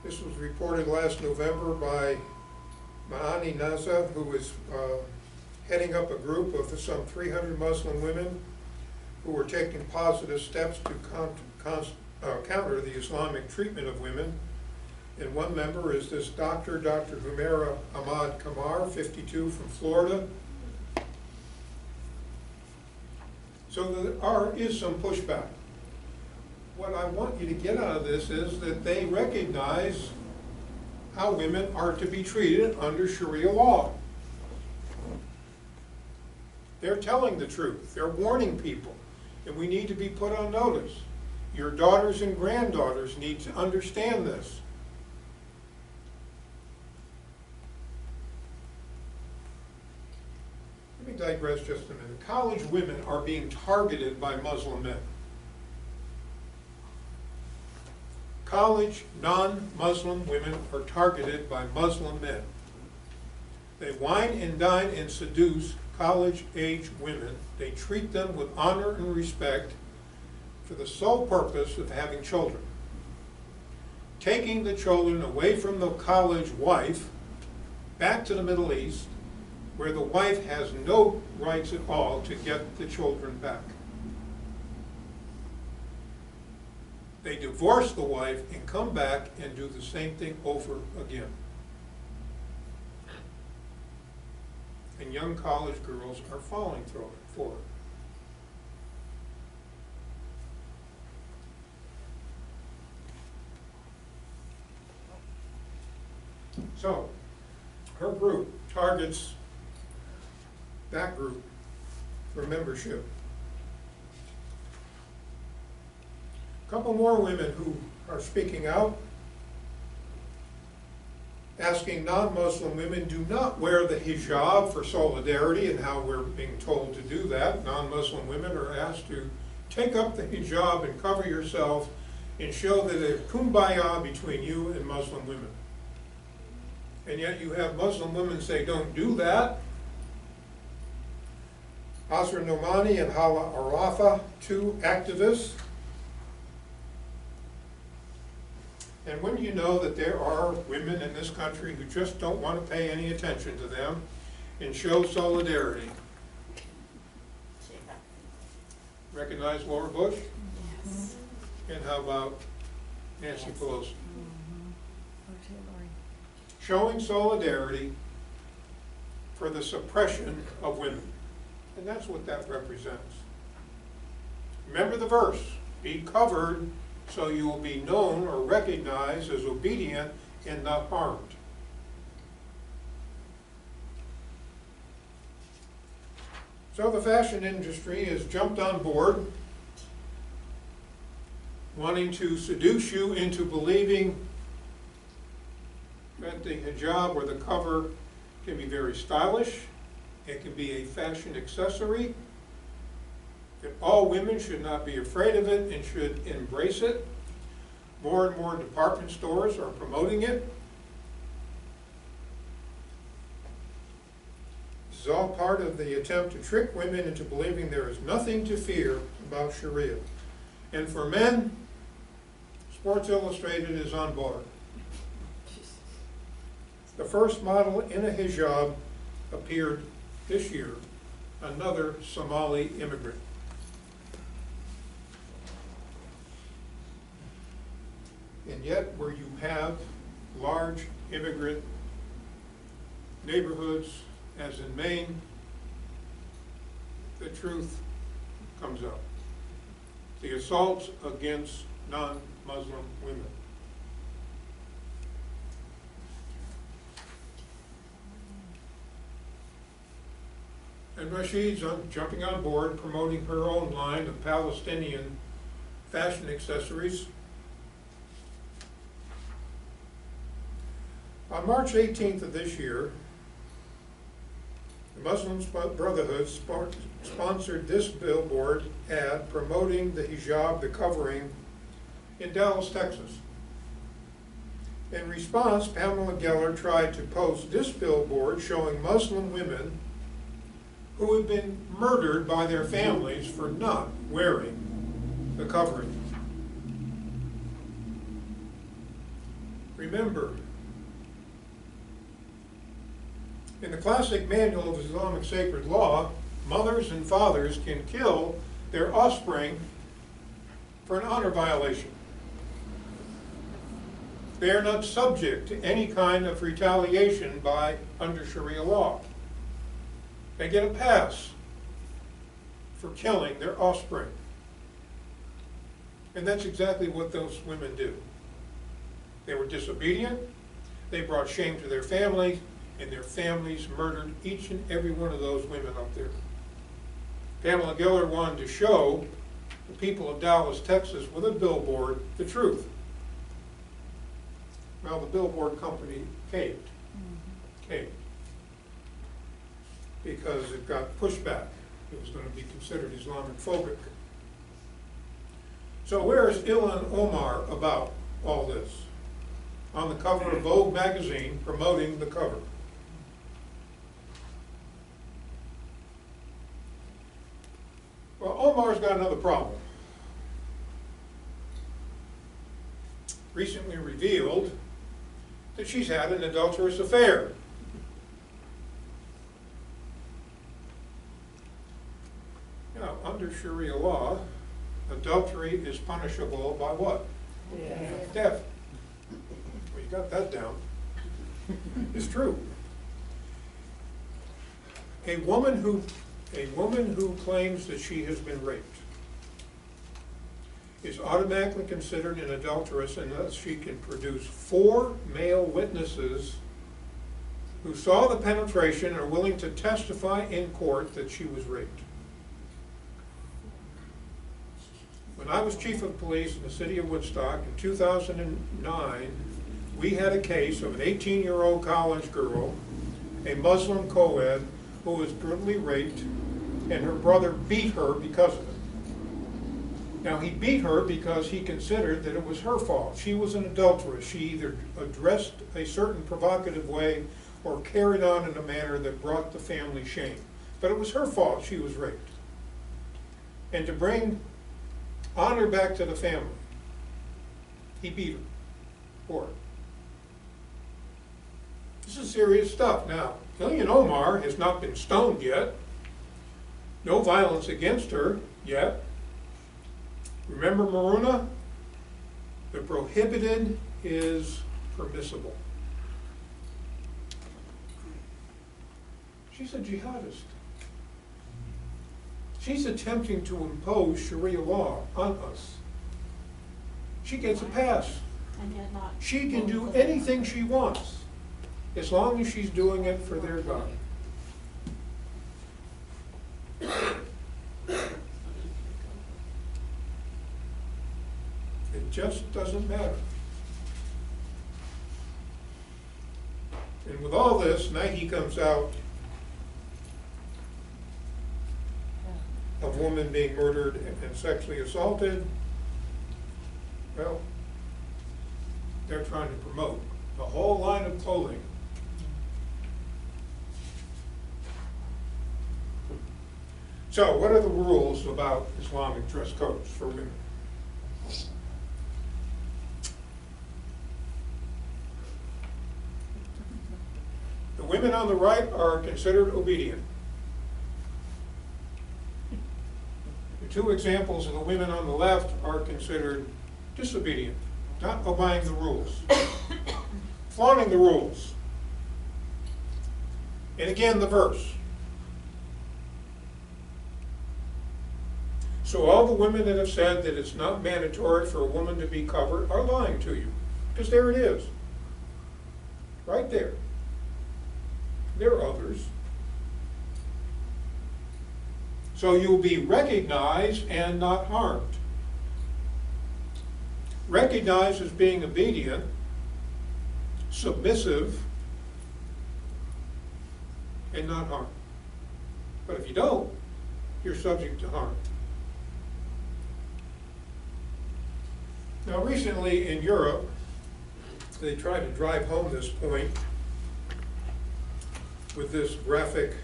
This was reported last November by Ma'ani Naza, who was heading up a group of some 300 Muslim women who were taking positive steps to counter the Islamic treatment of women. And one member is this Dr. Humaira Ahmad Kamar, 52, from Florida. So there is some pushback. What I want you to get out of this is that they recognize how women are to be treated under Sharia law. They're telling the truth. They're warning people. And we need to be put on notice. Your daughters and granddaughters need to understand this. Let me digress just a minute. College women are being targeted by Muslim men. college non-Muslim women are targeted by Muslim men. They wine and dine and seduce college-age women. They treat them with honor and respect for the sole purpose of having children. Taking the children away from the college wife back to the Middle East, where the wife has no rights at all to get the children back. They divorce the wife and come back and do the same thing over again. And young college girls are falling for it. So, her group targets that group for membership. A couple more women who are speaking out, asking non-Muslim women, do not wear the hijab for solidarity, and how we're being told to do that. Non-Muslim women are asked to take up the hijab and cover yourself and show that there's kumbaya between you and Muslim women. And yet you have Muslim women say, don't do that. Asra Nomani and Hala Arafa, two activists. And when you know that there are women in this country who just don't want to pay any attention to them and show solidarity. Recognize Laura Bush? Yes. And how about Nancy Pelosi? Hillary. Showing solidarity for the suppression of women. And that's what that represents. Remember the verse, be covered so you will be known or recognized as obedient and not harmed. So the fashion industry has jumped on board, wanting to seduce you into believing that the hijab or the cover can be very stylish, it can be a fashion accessory, that all women should not be afraid of it and should embrace it. More and more department stores are promoting it. This is all part of the attempt to trick women into believing there is nothing to fear about Sharia. And for men, Sports Illustrated is on board. The first model in a hijab appeared this year, another Somali immigrant. And yet, where you have large immigrant neighborhoods, as in Maine, the truth comes out. The assaults against non-Muslim women. And Rashid's jumping on board, promoting her own line of Palestinian fashion accessories. On March 18th of this year, the Muslim Brotherhood sponsored this billboard ad promoting the hijab, the covering, in Dallas, Texas. In response, Pamela Geller tried to post this billboard showing Muslim women who had been murdered by their families for not wearing the covering. Remember, in the classic manual of Islamic sacred law, mothers and fathers can kill their offspring for an honor violation. They are not subject to any kind of retaliation under Sharia law. They get a pass for killing their offspring. And that's exactly what those women do. They were disobedient, they brought shame to their families, and their families murdered each and every one of those women up there. Pamela Geller wanted to show the people of Dallas, Texas, with a billboard, the truth. Well, the billboard company caved. Caved. Because it got pushback. It was going to be considered Islamic phobic. So where is Ilhan Omar about? all this on the cover of Vogue magazine, promoting the cover. Well, Omar's got another problem. Recently revealed that she's had an adulterous affair. Now, under Sharia law, adultery is punishable by what? Yeah. Death. Well, you got that down. It's true. A woman who claims that she has been raped is automatically considered an adulteress unless she can produce 4 male witnesses who saw the penetration and are willing to testify in court that she was raped. When I was chief of police in the city of Woodstock in 2009, we had a case of an 18-year-old college girl, a Muslim co-ed, who was brutally raped, and her brother beat her because of it. Now, he beat her because he considered that it was her fault. She was an adulteress. She either addressed a certain provocative way or carried on in a manner that brought the family shame. But it was her fault she was raped. And to bring honor back to the family, he beat her for it. This is serious stuff. Now, Ilyan Omar has not been stoned yet. No violence against her yet. Remember Maruna? The prohibited is permissible. She's a jihadist. She's attempting to impose Sharia law on us. She gets a pass. And yet not. She can do anything she wants, as long as she's doing it for their God. It just doesn't matter. And with all this, Nike comes out of woman being murdered and sexually assaulted. Well, they're trying to promote the whole line of clothing. So, what are the rules about Islamic dress codes for women? The women on the right are considered obedient. The 2 examples of the women on the left are considered disobedient, not obeying the rules, flaunting the rules. And again, the verse. So all the women that have said that it's not mandatory for a woman to be covered are lying to you. Because there it is. Right there. There are others. So you'll be recognized and not harmed. Recognized as being obedient, submissive, and not harmed. But if you don't, you're subject to harm. Now, recently in Europe, they tried to drive home this point with this graphic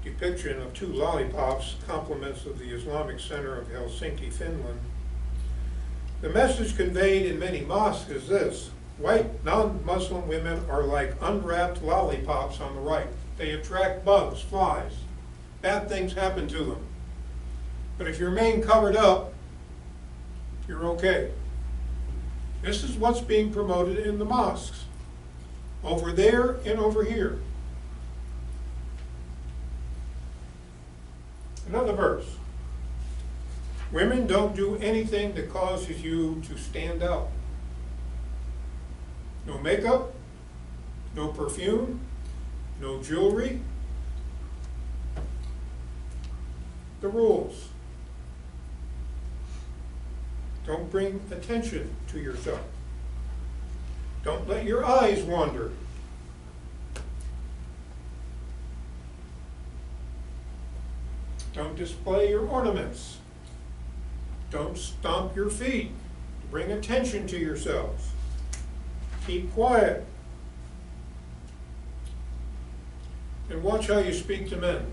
depiction of 2 lollipops, compliments of the Islamic Center of Helsinki, Finland. The message conveyed in many mosques is this: white non-Muslim women are like unwrapped lollipops on the right. They attract bugs, flies. Bad things happen to them. But if you remain covered up, you're okay. This is what's being promoted in the mosques, over there and over here. Another verse. Women, don't do anything that causes you to stand out. No makeup, no perfume, no jewelry. The rules. Don't bring attention to yourself. Don't let your eyes wander. Don't display your ornaments. Don't stomp your feet. Bring attention to yourselves. Keep quiet. And watch how you speak to men.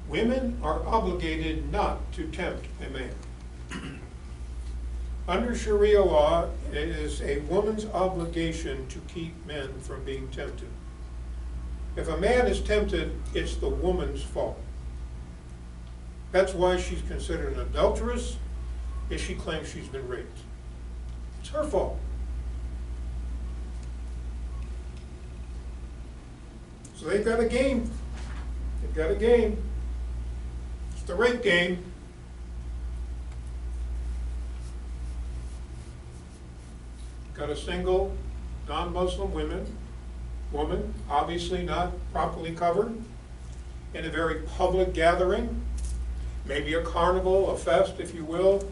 Women are obligated not to tempt a man. Under Sharia law, it is a woman's obligation to keep men from being tempted. If a man is tempted, it's the woman's fault. That's why she's considered an adulteress if she claims she's been raped. It's her fault. So they've got a game. They've got a game. It's the rape game. Got a single non-Muslim woman, obviously not properly covered, in a very public gathering, maybe a carnival, a fest, if you will.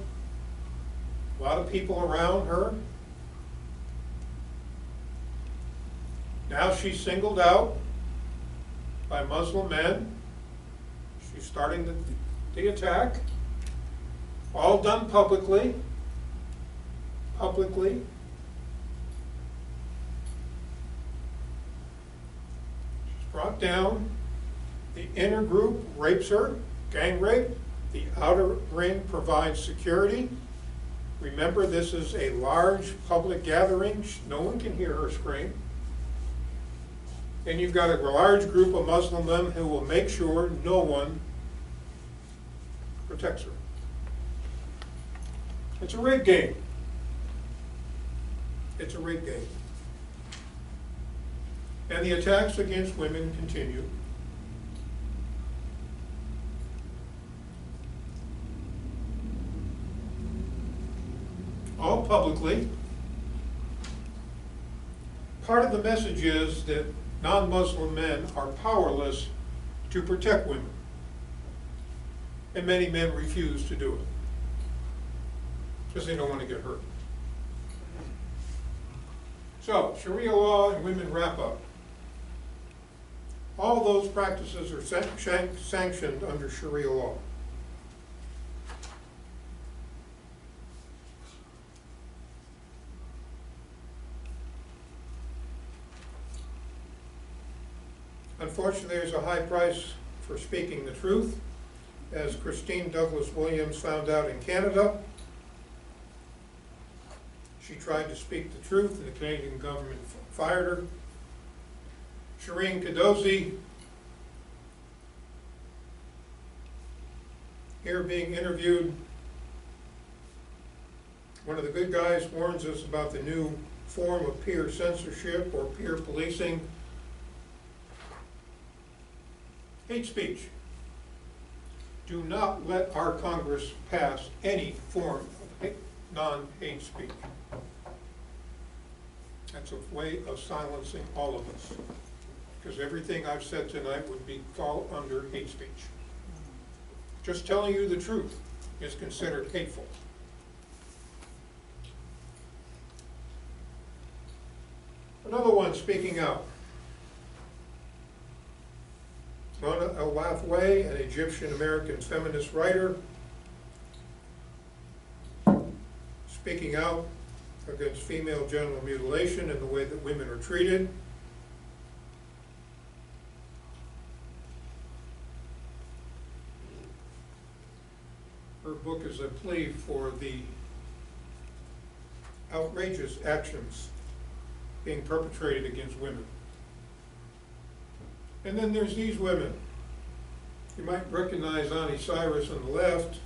A lot of people around her. Now she's singled out by Muslim men. She's starting the attack. All done publicly. Publicly. She's brought down. The inner group rapes her, gang rape. The outer ring provides security. Remember, this is a large public gathering. No one can hear her scream. And you've got a large group of Muslim men who will make sure no one protects her. It's a rape game. It's a rape game. And the attacks against women continue. All publicly. Part of the message is that non-Muslim men are powerless to protect women. And many men refuse to do it because they don't want to get hurt. So, Sharia law and women wrap up. All those practices are sanctioned under Sharia law. Unfortunately, there's a high price for speaking the truth, as Christine Douglas Williams found out in Canada. She tried to speak the truth, and the Canadian government fired her. Shireen Kadozi, here being interviewed. One of the good guys warns us about the new form of peer censorship or peer policing. Hate speech. Do not let our Congress pass any form of non-hate speech. That's a way of silencing all of us. Because everything I've said tonight would fall under hate speech. Just telling you the truth is considered hateful. Another one speaking out. Mona El-Lafway, an Egyptian-American feminist writer, speaking out against female genital mutilation and the way that women are treated. Her book is a plea for the outrageous actions being perpetrated against women. And then there's these women. You might recognize Ani Cyrus on the left.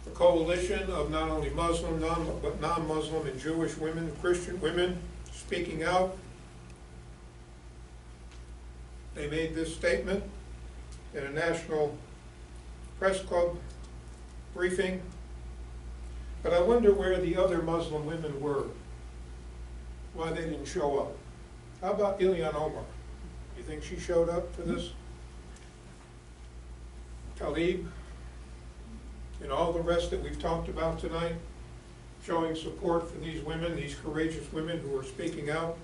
A coalition of not only Muslim, but non-Muslim and Jewish women, Christian women, speaking out. They made this statement in a National Press Club briefing. But I wonder where the other Muslim women were, why they didn't show up. How about Ilhan Omar? You think she showed up to this? Talib, and all the rest that we've talked about tonight, showing support for these women, these courageous women who are speaking out.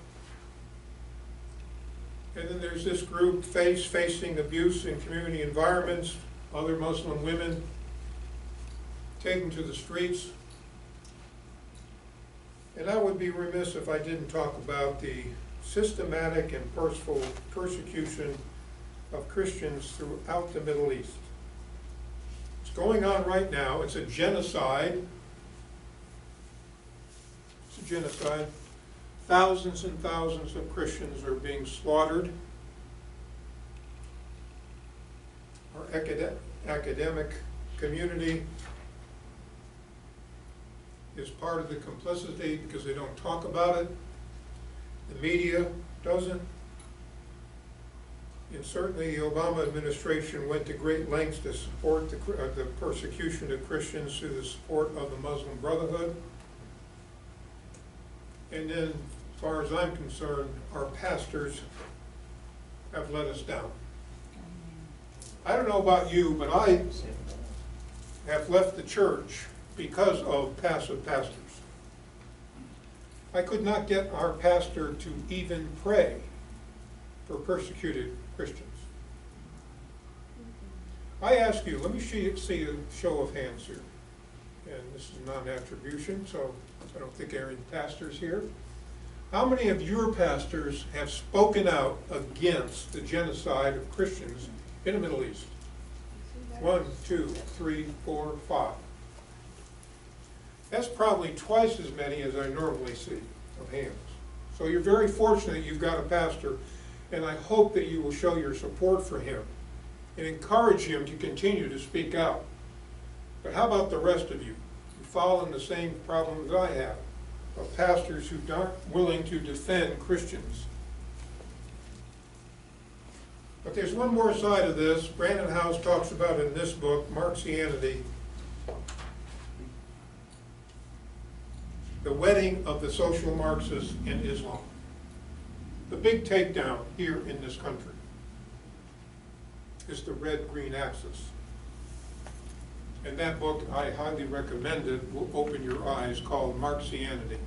And then there's this group, facing abuse in community environments, other Muslim women taken to the streets. And I would be remiss if I didn't talk about the systematic and purposeful persecution of Christians throughout the Middle East. It's going on right now. It's a genocide. It's a genocide. Thousands and thousands of Christians are being slaughtered. Our academic community is part of the complicity because they don't talk about it. The media doesn't. And certainly the Obama administration went to great lengths to support the persecution of Christians through the support of the Muslim Brotherhood. And then, as far as I'm concerned, our pastors have let us down. I don't know about you, but I have left the church because of passive pastors. I could not get our pastor to even pray for persecuted Christians. I ask you, let me see a show of hands here. And this is non-attribution, so I don't think any pastors here. How many of your pastors have spoken out against the genocide of Christians in the Middle East? 1, 2, 3, 4, 5. That's probably twice as many as I normally see of hands. So you're very fortunate you've got a pastor, and I hope that you will show your support for him and encourage him to continue to speak out. But how about the rest of you? You fall in the same problems I have, of pastors who aren't willing to defend Christians. But there's one more side of this. Brandon House talks about in this book, Marxianity, the wedding of the social Marxists in Islam. The big takedown here in this country is the red-green axis. And that book, I highly recommend it, will open your eyes, called Marxianity.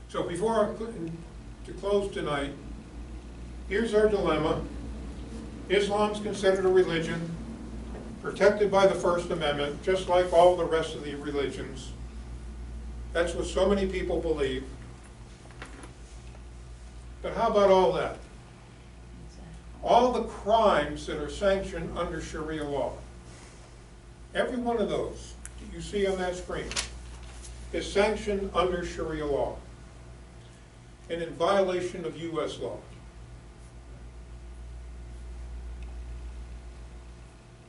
So before to close tonight, here's our dilemma. Islam's considered a religion protected by the First Amendment, just like all the rest of the religions. That's what so many people believe. But how about all that? All the crimes that are sanctioned under Sharia law, every one of those that you see on that screen is sanctioned under Sharia law and in violation of U.S. law.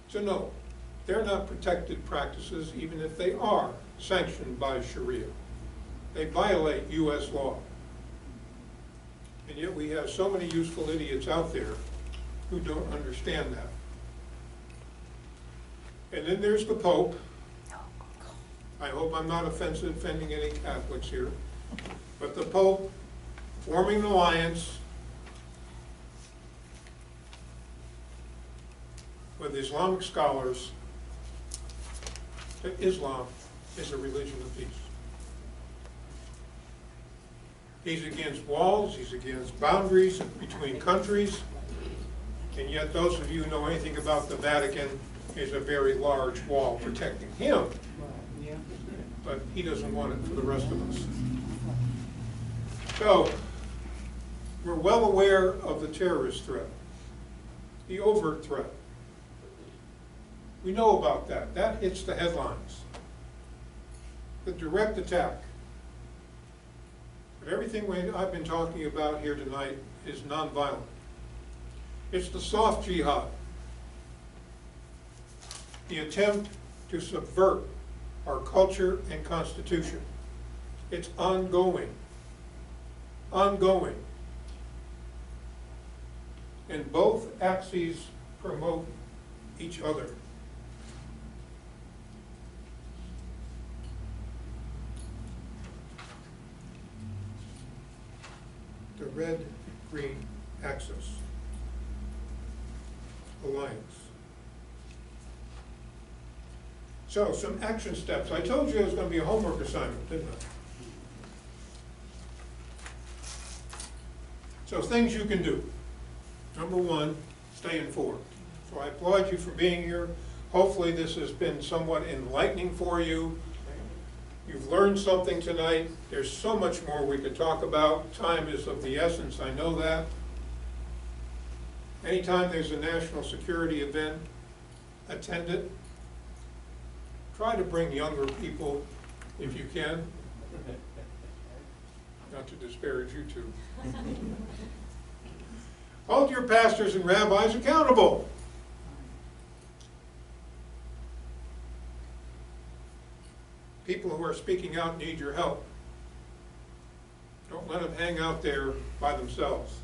So no, they're not protected practices, even if they are sanctioned by Sharia. They violate U.S. law. And yet we have so many useful idiots out there who don't understand that. And then there's the Pope. I hope I'm not offending any Catholics here. But the Pope forming an alliance with Islamic scholars that Islam is a religion of peace. He's against walls, he's against boundaries between countries, and yet those of you who know anything about the Vatican, is a very large wall protecting him, but he doesn't want it for the rest of us. So, we're well aware of the terrorist threat, the overt threat. We know about that. That hits the headlines. The direct attack. But everything I've been talking about here tonight is nonviolent. It's the soft jihad. The attempt to subvert our culture and constitution. It's ongoing. Ongoing. And both axes promote each other. The red-green axis. Alliance. So, some action steps. I told you it was going to be a homework assignment, didn't I? So things you can do. Number one, stay informed. So I applaud you for being here. Hopefully this has been somewhat enlightening for you. You've learned something tonight. There's so much more we could talk about. Time is of the essence, I know that. Anytime there's a national security event, attend it. Try to bring younger people if you can. Not to disparage you two. Hold your pastors and rabbis accountable. People who are speaking out need your help. Don't let them hang out there by themselves.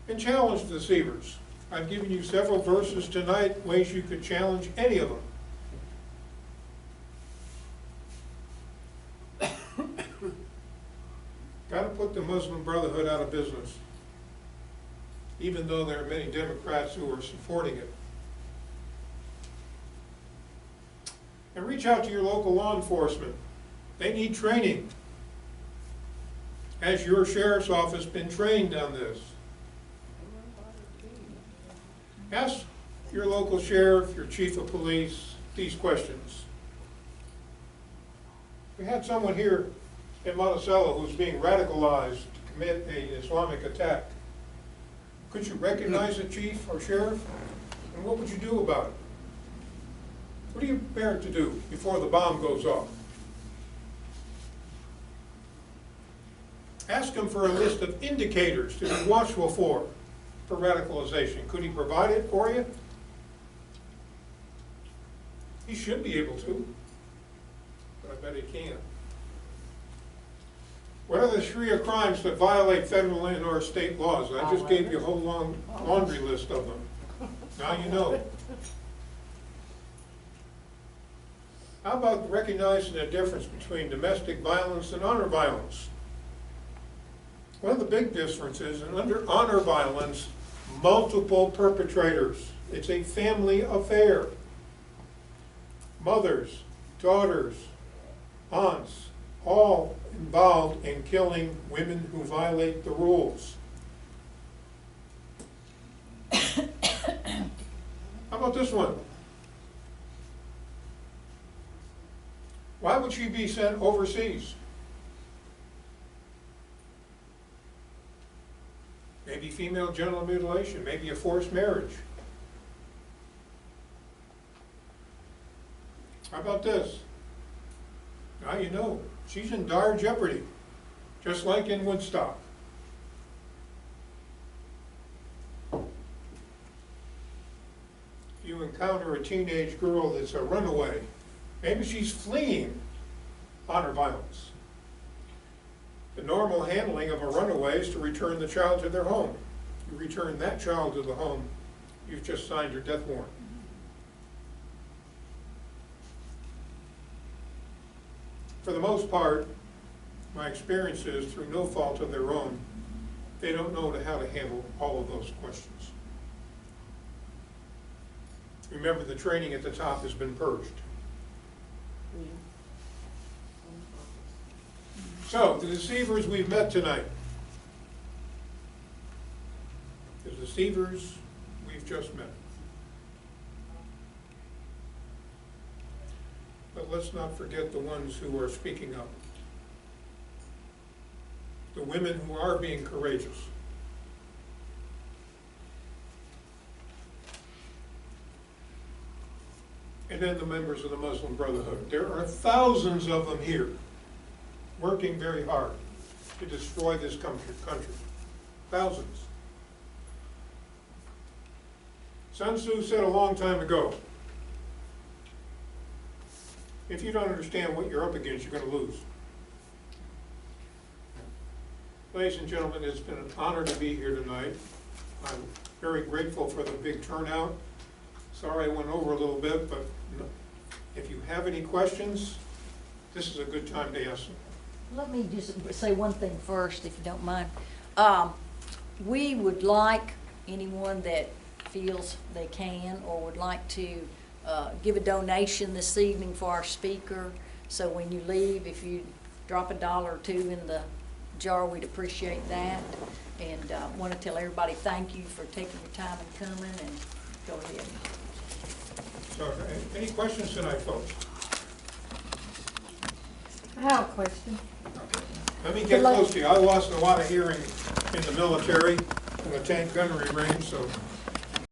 And challenge the deceivers. I've given you several verses tonight, ways you could challenge any of them. Got to put the Muslim Brotherhood out of business, even though there are many Democrats who are supporting it. And reach out to your local law enforcement. They need training. Has your sheriff's office been trained on this? Ask your local sheriff, your chief of police, these questions. We had someone here in Monticello who's being radicalized to commit an Islamic attack. Could you recognize a chief or sheriff? And what would you do about it? What are you prepared to do before the bomb goes off? Ask him for a list of indicators to be watchful for radicalization. Could he provide it for you? He should be able to, but I bet he can't. What are the Sharia crimes that violate federal and or state laws? I just gave you a whole long laundry list of them. Now you know. How about recognizing the difference between domestic violence and honor violence? One of the big differences, and under honor violence, multiple perpetrators. It's a family affair. Mothers, daughters, aunts, all involved in killing women who violate the rules. How about this one? Why would she be sent overseas? Maybe female genital mutilation, maybe a forced marriage. How about this? Now you know, she's in dire jeopardy, just like in Woodstock. If you encounter a teenage girl that's a runaway, maybe she's fleeing honor violence. The normal handling of a runaway is to return the child to their home. You return that child to the home, you've just signed your death warrant. For the most part, my experience is, through no fault of their own, they don't know how to handle all of those questions. Remember, the training at the top has been purged. So, the deceivers we've met tonight. The deceivers we've just met. But let's not forget the ones who are speaking up. The women who are being courageous. And then the members of the Muslim Brotherhood. There are thousands of them here, working very hard to destroy this country. Thousands. Sun Tzu said a long time ago, if you don't understand what you're up against, you're going to lose. Ladies and gentlemen, it's been an honor to be here tonight. I'm very grateful for the big turnout. Sorry I went over a little bit, but if you have any questions, this is a good time to ask them. Let me just say one thing first, if you don't mind. We would like anyone that feels they can or would like to give a donation this evening for our speaker. So when you leave, if you drop $1 or $2 in the jar, we'd appreciate that. And want to tell everybody thank you for taking your time and coming, and go ahead. So, any questions tonight, folks? I have a question. Let me get close to you. I lost a lot of hearing in the military, in the tank gunnery range, so